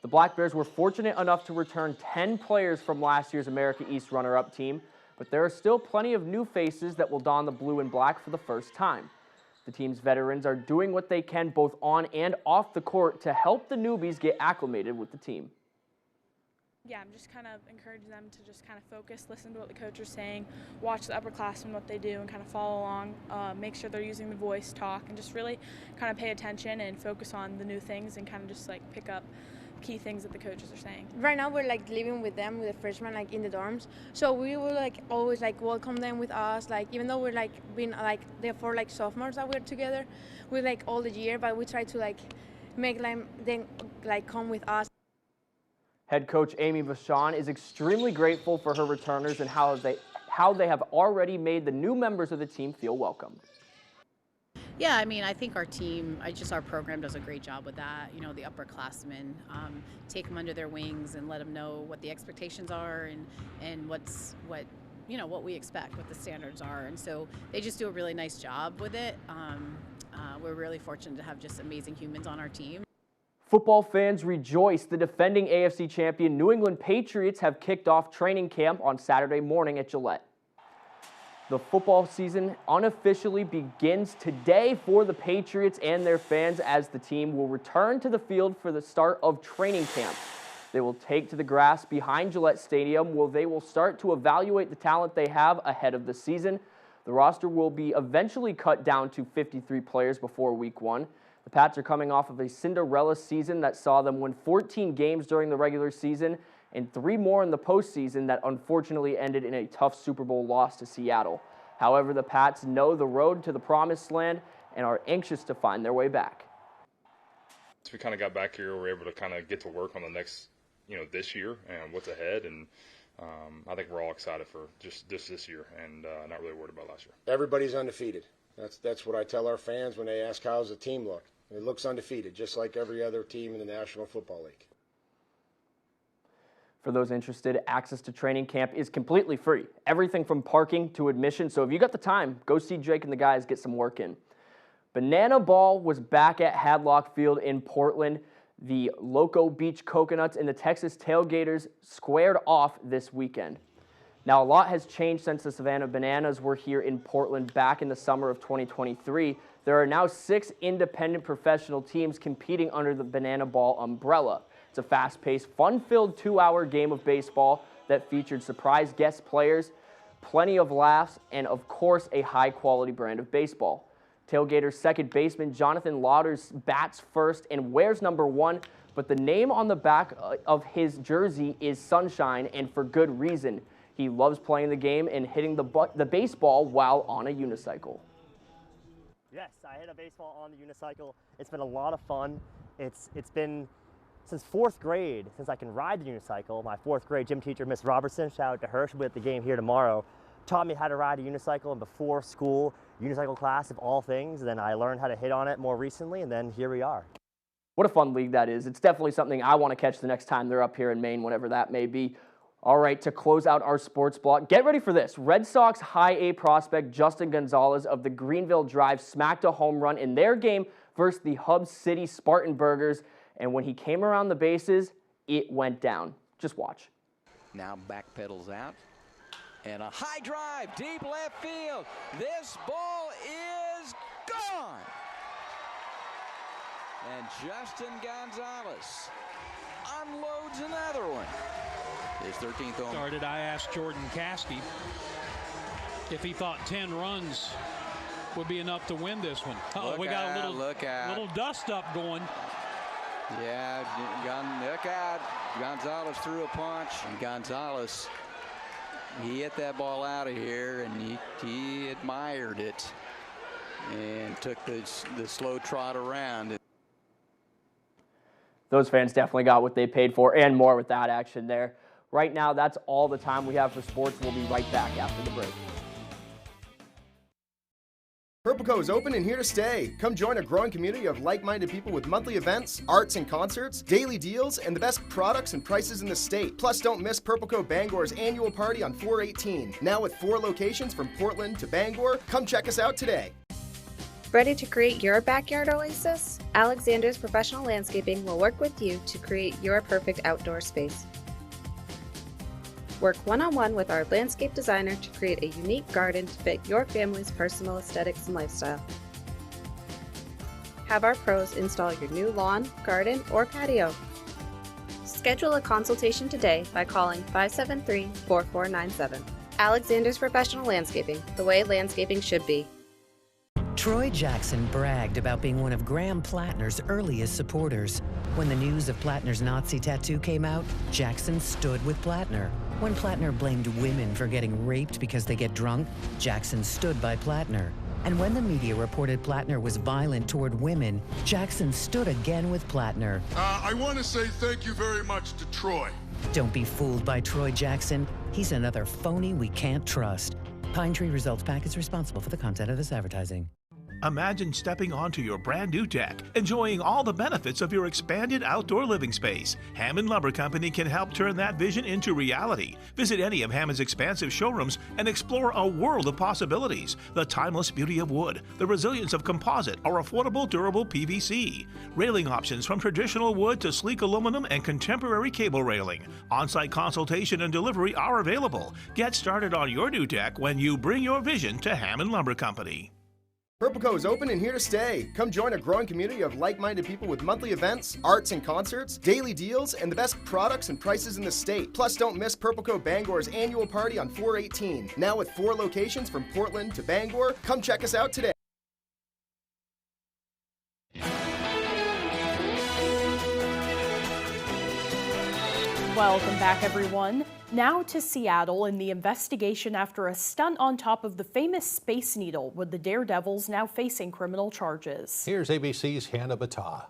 The Black Bears were fortunate enough to return 10 players from last year's America East runner-up team, but there are still plenty of new faces that will don the blue and black for the first time. The team's veterans are doing what they can both on and off the court to help the newbies get acclimated with the team. Yeah, I'm just kind of encouraging them to just kind of focus, listen to what the coach is saying, watch the upperclassmen, what they do, and kind of follow along, make sure they're using the voice, talk, and just really kind of pay attention and focus on the new things and kind of just like pick up key things that the coaches are saying. Right now we're like living with them, with the freshmen, like in the dorms. So we will like always like welcome them with us, like even though we're like being like there for like sophomores that we're together with like all the year, but we try to like make them like come with us. Head coach Amy Vachon is extremely grateful for her returners and how they have already made the new members of the team feel welcome. Yeah, I mean, I think our team, our program does a great job with that. You know, the upperclassmen, take them under their wings and let them know what the expectations are and what we expect, what the standards are. And so they just do a really nice job with it. We're really fortunate to have just amazing humans on our team. Football fans rejoice. The defending AFC champion New England Patriots have kicked off training camp on Saturday morning at Gillette. The football season unofficially begins today for the Patriots and their fans as the team will return to the field for the start of training camp. They will take to the grass behind Gillette Stadium where they will start to evaluate the talent they have ahead of the season. The roster will be eventually cut down to 53 players before week 1. The Pats are coming off of a Cinderella season that saw them win 14 games during the regular season and 3 more in the postseason that unfortunately ended in a tough Super Bowl loss to Seattle. However, the Pats know the road to the promised land and are anxious to find their way back. So we kind of got back here, we were able to kind of get to work on the next, this year and what's ahead, and I think we're all excited for just this year and not really worried about last year. Everybody's undefeated. That's what I tell our fans when they ask how's the team look. It looks undefeated, just like every other team in the National Football League. For those interested, access to training camp is completely free. Everything from parking to admission, so if you got the time, go see Jake and the guys get some work in. Banana Ball was back at Hadlock Field in Portland. The Loco Beach Coconuts and the Texas Tailgaters squared off this weekend. Now, a lot has changed since the Savannah Bananas were here in Portland back in the summer of 2023. There are now 6 independent professional teams competing under the Banana Ball umbrella. It's a fast-paced, fun-filled 2-hour game of baseball that featured surprise guest players, plenty of laughs, and of course, a high-quality brand of baseball. Tailgaters second baseman Jonathan Lauders bats first and wears number 1, but the name on the back of his jersey is Sunshine, and for good reason. He loves playing the game and hitting the baseball while on a unicycle. Yes, I hit a baseball on the unicycle. It's been a lot of fun. It's been since 4th grade since I can ride the unicycle. My 4th grade gym teacher, Miss Robertson, shout out to her, she'll be at the game here tomorrow, taught me how to ride a unicycle in before school unicycle class of all things. Then I learned how to hit on it more recently, and then here we are. What a fun league that is. It's definitely something I want to catch the next time they're up here in Maine, whenever that may be. All right, to close out our sports block, get ready for this. Red Sox high A prospect Justin Gonzalez of the Greenville Drive smacked a home run in their game versus the Hub City Spartanburgers, and when he came around the bases, it went down. Just watch. Now backpedals out, and a high drive, deep left field. This ball is gone. And Justin Gonzalez unloads another one. His 13th home. Started, I asked Jordan Caskey if he thought 10 runs would be enough to win this one. We got a little dust up going. Yeah, look out. Gonzalez threw a punch, and Gonzalez he hit that ball out of here, and he admired it and took the slow trot around. Those fans definitely got what they paid for and more with that action there. Right now, that's all the time we have for sports. We'll be right back after the break. Purple Co is open and here to stay. Come join a growing community of like-minded people with monthly events, arts and concerts, daily deals, and the best products and prices in the state. Plus, don't miss Purple Co Bangor's annual party on 4/18. Now with 4 locations from Portland to Bangor. Come check us out today. Ready to create your backyard oasis? Alexander's Professional Landscaping will work with you to create your perfect outdoor space. Work one-on-one with our landscape designer to create a unique garden to fit your family's personal aesthetics and lifestyle. Have our pros install your new lawn, garden, or patio. Schedule a consultation today by calling 573-4497. Alexander's Professional Landscaping, the way landscaping should be. Troy Jackson bragged about being one of Graham Plattner's earliest supporters. When the news of Plattner's Nazi tattoo came out, Jackson stood with Plattner. When Plattner blamed women for getting raped because they get drunk, Jackson stood by Plattner. And when the media reported Plattner was violent toward women, Jackson stood again with Plattner. I want to say thank you very much to Troy. Don't be fooled by Troy Jackson. He's another phony we can't trust. Pine Tree Results PAC is responsible for the content of this advertising. Imagine stepping onto your brand new deck, enjoying all the benefits of your expanded outdoor living space. Hammond Lumber Company can help turn that vision into reality. Visit any of Hammond's expansive showrooms and explore a world of possibilities. The timeless beauty of wood, the resilience of composite or affordable durable PVC. Railing options from traditional wood to sleek aluminum and contemporary cable railing. On-site consultation and delivery are available. Get started on your new deck when you bring your vision to Hammond Lumber Company. Purple Co is open and here to stay. Come join a growing community of like-minded people with monthly events, arts and concerts, daily deals, and the best products and prices in the state. Plus, don't miss Purple Co Bangor's annual party on 4/18. Now with 4 locations from Portland to Bangor. Come check us out today. Welcome back, everyone. Now to Seattle in the investigation after a stunt on top of the famous Space Needle, with the Daredevils now facing criminal charges. Here's ABC's Hannah Battah.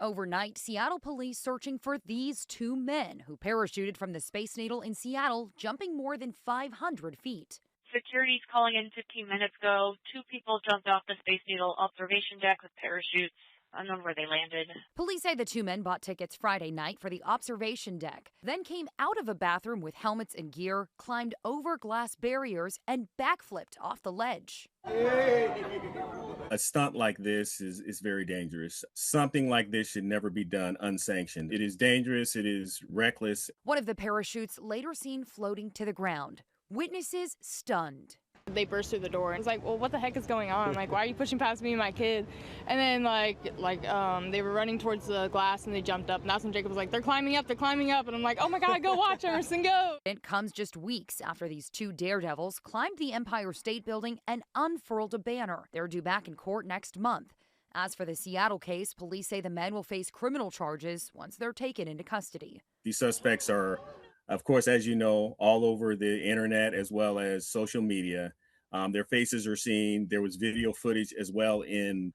Overnight, Seattle police searching for these 2 men who parachuted from the Space Needle in Seattle, jumping more than 500 feet. Security's calling in 15 minutes ago. 2 people jumped off the Space Needle observation deck with parachutes. Unknown where they landed. Police say the 2 men bought tickets Friday night for the observation deck, then came out of a bathroom with helmets and gear, climbed over glass barriers, and backflipped off the ledge. A stunt like this is very dangerous. Something like this should never be done unsanctioned. It is dangerous, it is reckless. One of the parachutes later seen floating to the ground. Witnesses stunned. They burst through the door. I was like, well, what the heck is going on? Like, why are you pushing past me and my kid? And then, they were running towards the glass and they jumped up. And that's when Jacob was like, they're climbing up. And I'm like, oh my God, go watch Emerson, go. It comes just weeks after these 2 daredevils climbed the Empire State Building and unfurled a banner. They're due back in court next month. As for the Seattle case, police say the men will face criminal charges once they're taken into custody. These suspects are, of course, as you know, all over the internet as well as social media. Their faces are seen. There was video footage as well in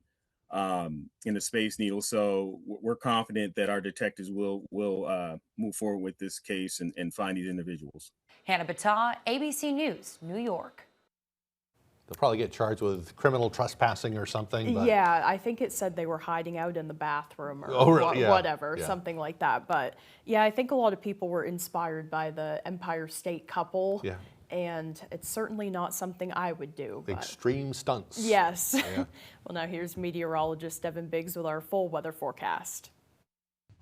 the Space Needle. So we're confident that our detectives will move forward with this case and find these individuals. Hannah Battah, ABC News, New York. They'll probably get charged with criminal trespassing or something. But... Yeah, I think it said they were hiding out in the bathroom or whatever, something like that. But yeah, I think a lot of people were inspired by the Empire State couple. Yeah. And it's certainly not something I would do. Extreme stunts. Yes. Yeah. Well, now here's meteorologist Devin Biggs with our full weather forecast.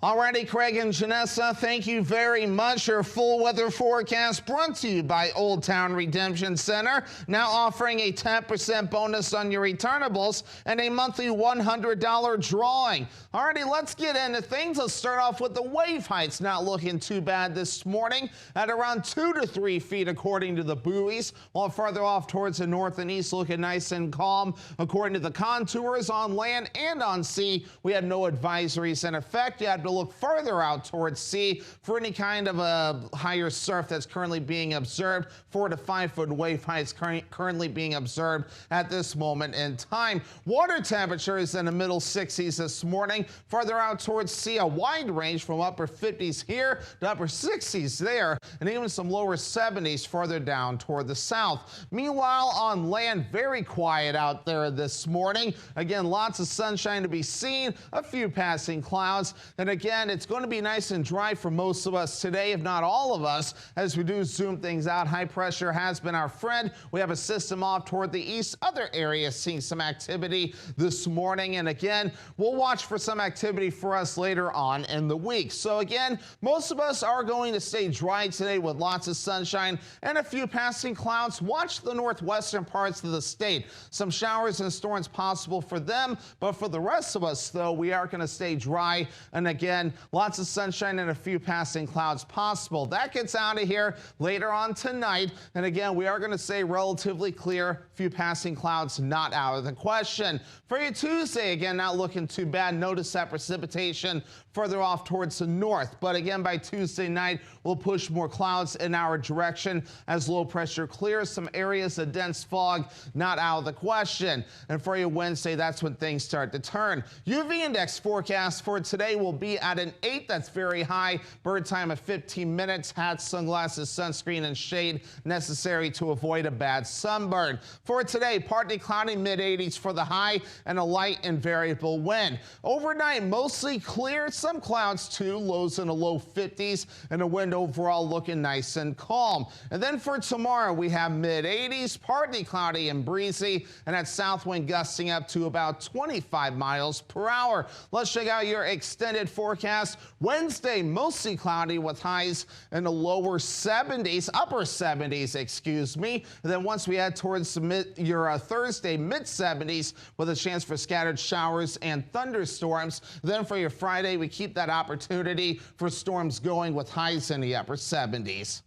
Alrighty, Craig and Janessa, thank you very much. Your full weather forecast brought to you by Old Town Redemption Center, now offering a 10% bonus on your returnables and a monthly $100 drawing. Alrighty, let's get into things. Let's start off with the wave heights. Not looking too bad this morning at around 2 to 3 feet according to the buoys, while farther off towards the north and east looking nice and calm. According to the contours on land and on sea, we had no advisories in effect. You had to look further out towards sea for any kind of a higher surf that's currently being observed. 4 to 5 foot wave heights currently being observed at this moment in time. Water temperature is in the middle 60s this morning. Farther out towards sea, a wide range from upper 50s here to upper 60s there, and even some lower 70s farther down toward the south. Meanwhile, on land, very quiet out there this morning. Again, lots of sunshine to be seen, a few passing clouds. And again, it's going to be nice and dry for most of us today, if not all of us, as we do zoom things out. High pressure has been our friend. We have a system off toward the east. Other areas seeing some activity this morning. And again, we'll watch for some activity for us later on in the week. So again, most of us are going to stay dry today with lots of sunshine and a few passing clouds. Watch the northwestern parts of the state. Some showers and storms possible for them, but for the rest of us, though, we are going to stay dry. And again, lots of sunshine and a few passing clouds possible. That gets out of here later on tonight. And again, we are going to stay relatively clear. Few passing clouds not out of the question. For your Tuesday, again, not looking too bad. Notice that precipitation further off towards the north. But again, by Tuesday night, we'll push more clouds in our direction as low pressure clears. Some areas of dense fog not out of the question. And for your Wednesday, that's when things start to turn. UV index forecast for today will be at an 8. That's very high. Bird time of 15 minutes. Hats, sunglasses, sunscreen, and shade necessary to avoid a bad sunburn. For today, partly cloudy, mid-80s for the high, and a light and variable wind. Overnight, mostly clear. Some clouds too, lows in the low 50s, and the wind overall looking nice and calm. And then for tomorrow, we have mid-80s, partly cloudy and breezy, and that south wind gusting up to about 25 miles per hour. Let's check out your extended forecast. Wednesday, mostly cloudy with highs in the lower 70s, upper 70s, excuse me. And then once we head towards your Thursday, mid-70s with a chance for scattered showers and thunderstorms. Then for your Friday, we keep that opportunity for storms going with highs in the upper 70s.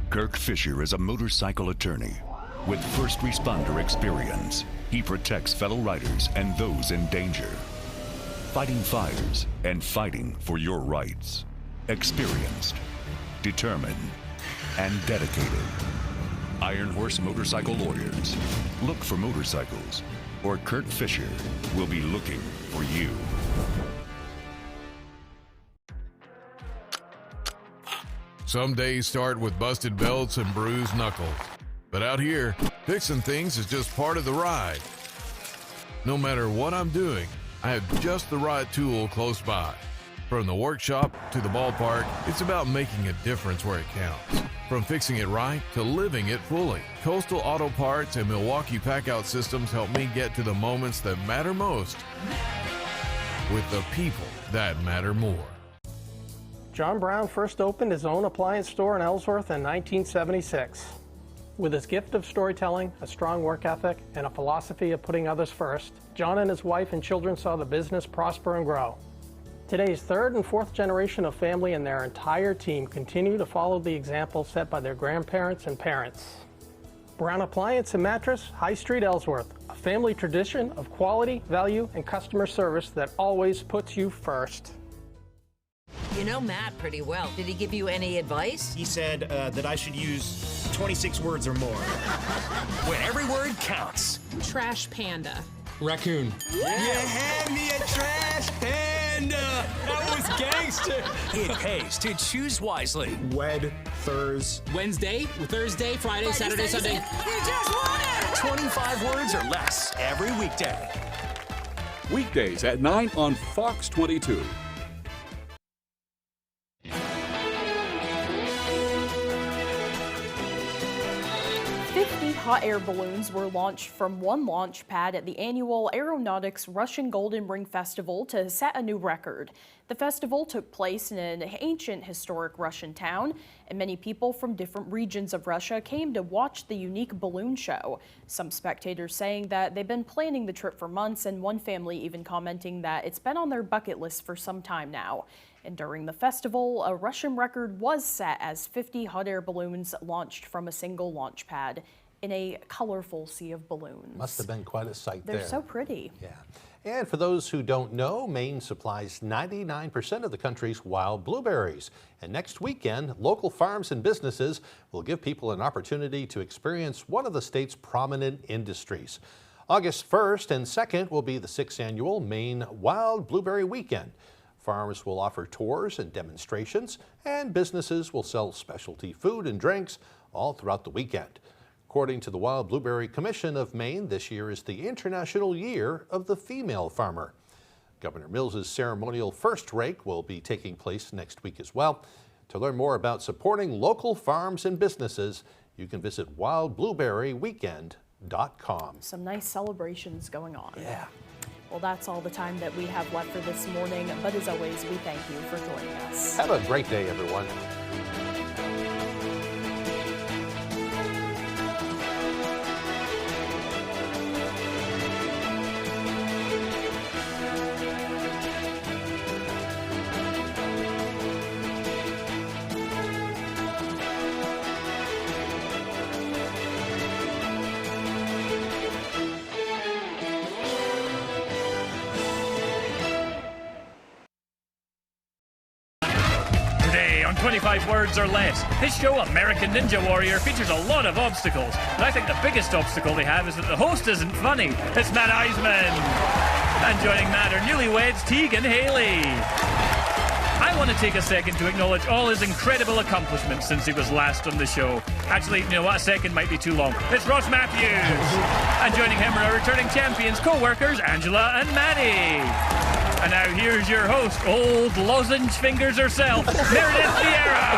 Kirk Fisher is a motorcycle attorney with first responder experience. He protects fellow riders and those in danger, fighting fires and fighting for your rights. Experienced, determined, and dedicated. Iron Horse Motorcycle Lawyers. Look for motorcycles, or Kurt Fisher will be looking for you. Some days start with busted belts and bruised knuckles. But out here, fixing things is just part of the ride. No matter what I'm doing, I have just the right tool close by. From the workshop to the ballpark, it's about making a difference where it counts. From fixing it right to living it fully. Coastal Auto Parts and Milwaukee Packout Systems help me get to the moments that matter most with the people that matter more. John Brown first opened his own appliance store in Ellsworth in 1976. With his gift of storytelling, a strong work ethic, and a philosophy of putting others first, John and his wife and children saw the business prosper and grow. Today's third and fourth generation of family and their entire team continue to follow the example set by their grandparents and parents. Brown Appliance and Mattress, High Street, Ellsworth, a family tradition of quality, value, and customer service that always puts you first. You know Matt pretty well. Did he give you any advice? He said that I should use 26 words or more. When every word counts. Trash panda. Raccoon. Yeah. You had me a trash panda. That was gangster. It pays to choose wisely. Wed Thurs. Wednesday, Thursday, Friday, Saturday, Sunday. You just won it. 25 words or less every weekday. Weekdays at 9 on Fox 22. Hot air balloons were launched from one launch pad at the annual Aeronautics Russian Golden Ring Festival to set a new record. The festival took place in an ancient historic Russian town, and many people from different regions of Russia came to watch the unique balloon show. Some spectators saying that they've been planning the trip for months, and one family even commenting that it's been on their bucket list for some time now. And during the festival, a Russian record was set as 50 hot air balloons launched from a single launch pad. in a colorful sea of balloons. Must have been quite a sight there. They're so pretty. Yeah. And for those who don't know, Maine supplies 99% of the country's wild blueberries. And next weekend, local farms and businesses will give people an opportunity to experience one of the state's prominent industries. August 1st and 2nd will be the 6th annual Maine Wild Blueberry Weekend. Farms will offer tours and demonstrations, and businesses will sell specialty food and drinks all throughout the weekend. According to the Wild Blueberry Commission of Maine, this year is the International Year of the Female Farmer. Governor Mills's ceremonial first rake will be taking place next week as well. To learn more about supporting local farms and businesses, you can visit wildblueberryweekend.com. Some nice celebrations going on. Yeah. Well, that's all the time that we have left for this morning, but as always, we thank you for joining us. Have a great day, everyone. Today on 25 Words or Less, this show, American Ninja Warrior, features a lot of obstacles. But I think the biggest obstacle they have is that the host isn't funny. It's Matt Eisman. And joining Matt are newlyweds Teague and Haley. I want to take a second to acknowledge all his incredible accomplishments since he was last on the show. Actually, you know what? A second might be too long. It's Ross Matthews. And joining him are our returning champions, co-workers Angela and Maddie. And now here's your host, old lozenge fingers herself, Meredith Vieira.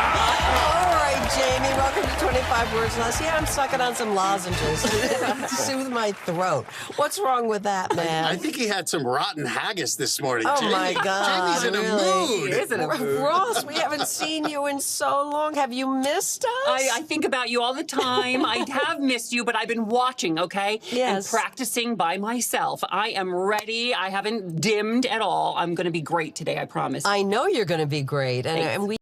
All right, Jamie, welcome to 25 Words Less. Yeah, I'm sucking on some lozenges to soothe my throat. What's wrong with that, man? I think he had some rotten haggis this morning, Oh, Jamie. my God. Jamie's in a really? mood. He is in a mood. Ross, we haven't seen you in so long. Have you missed us? I think about you all the time. I have missed you, but I've been watching, okay? Yes. And practicing by myself. I am ready. I haven't dimmed at all. I'm going to be great today, I promise. I know you're going to be great. And we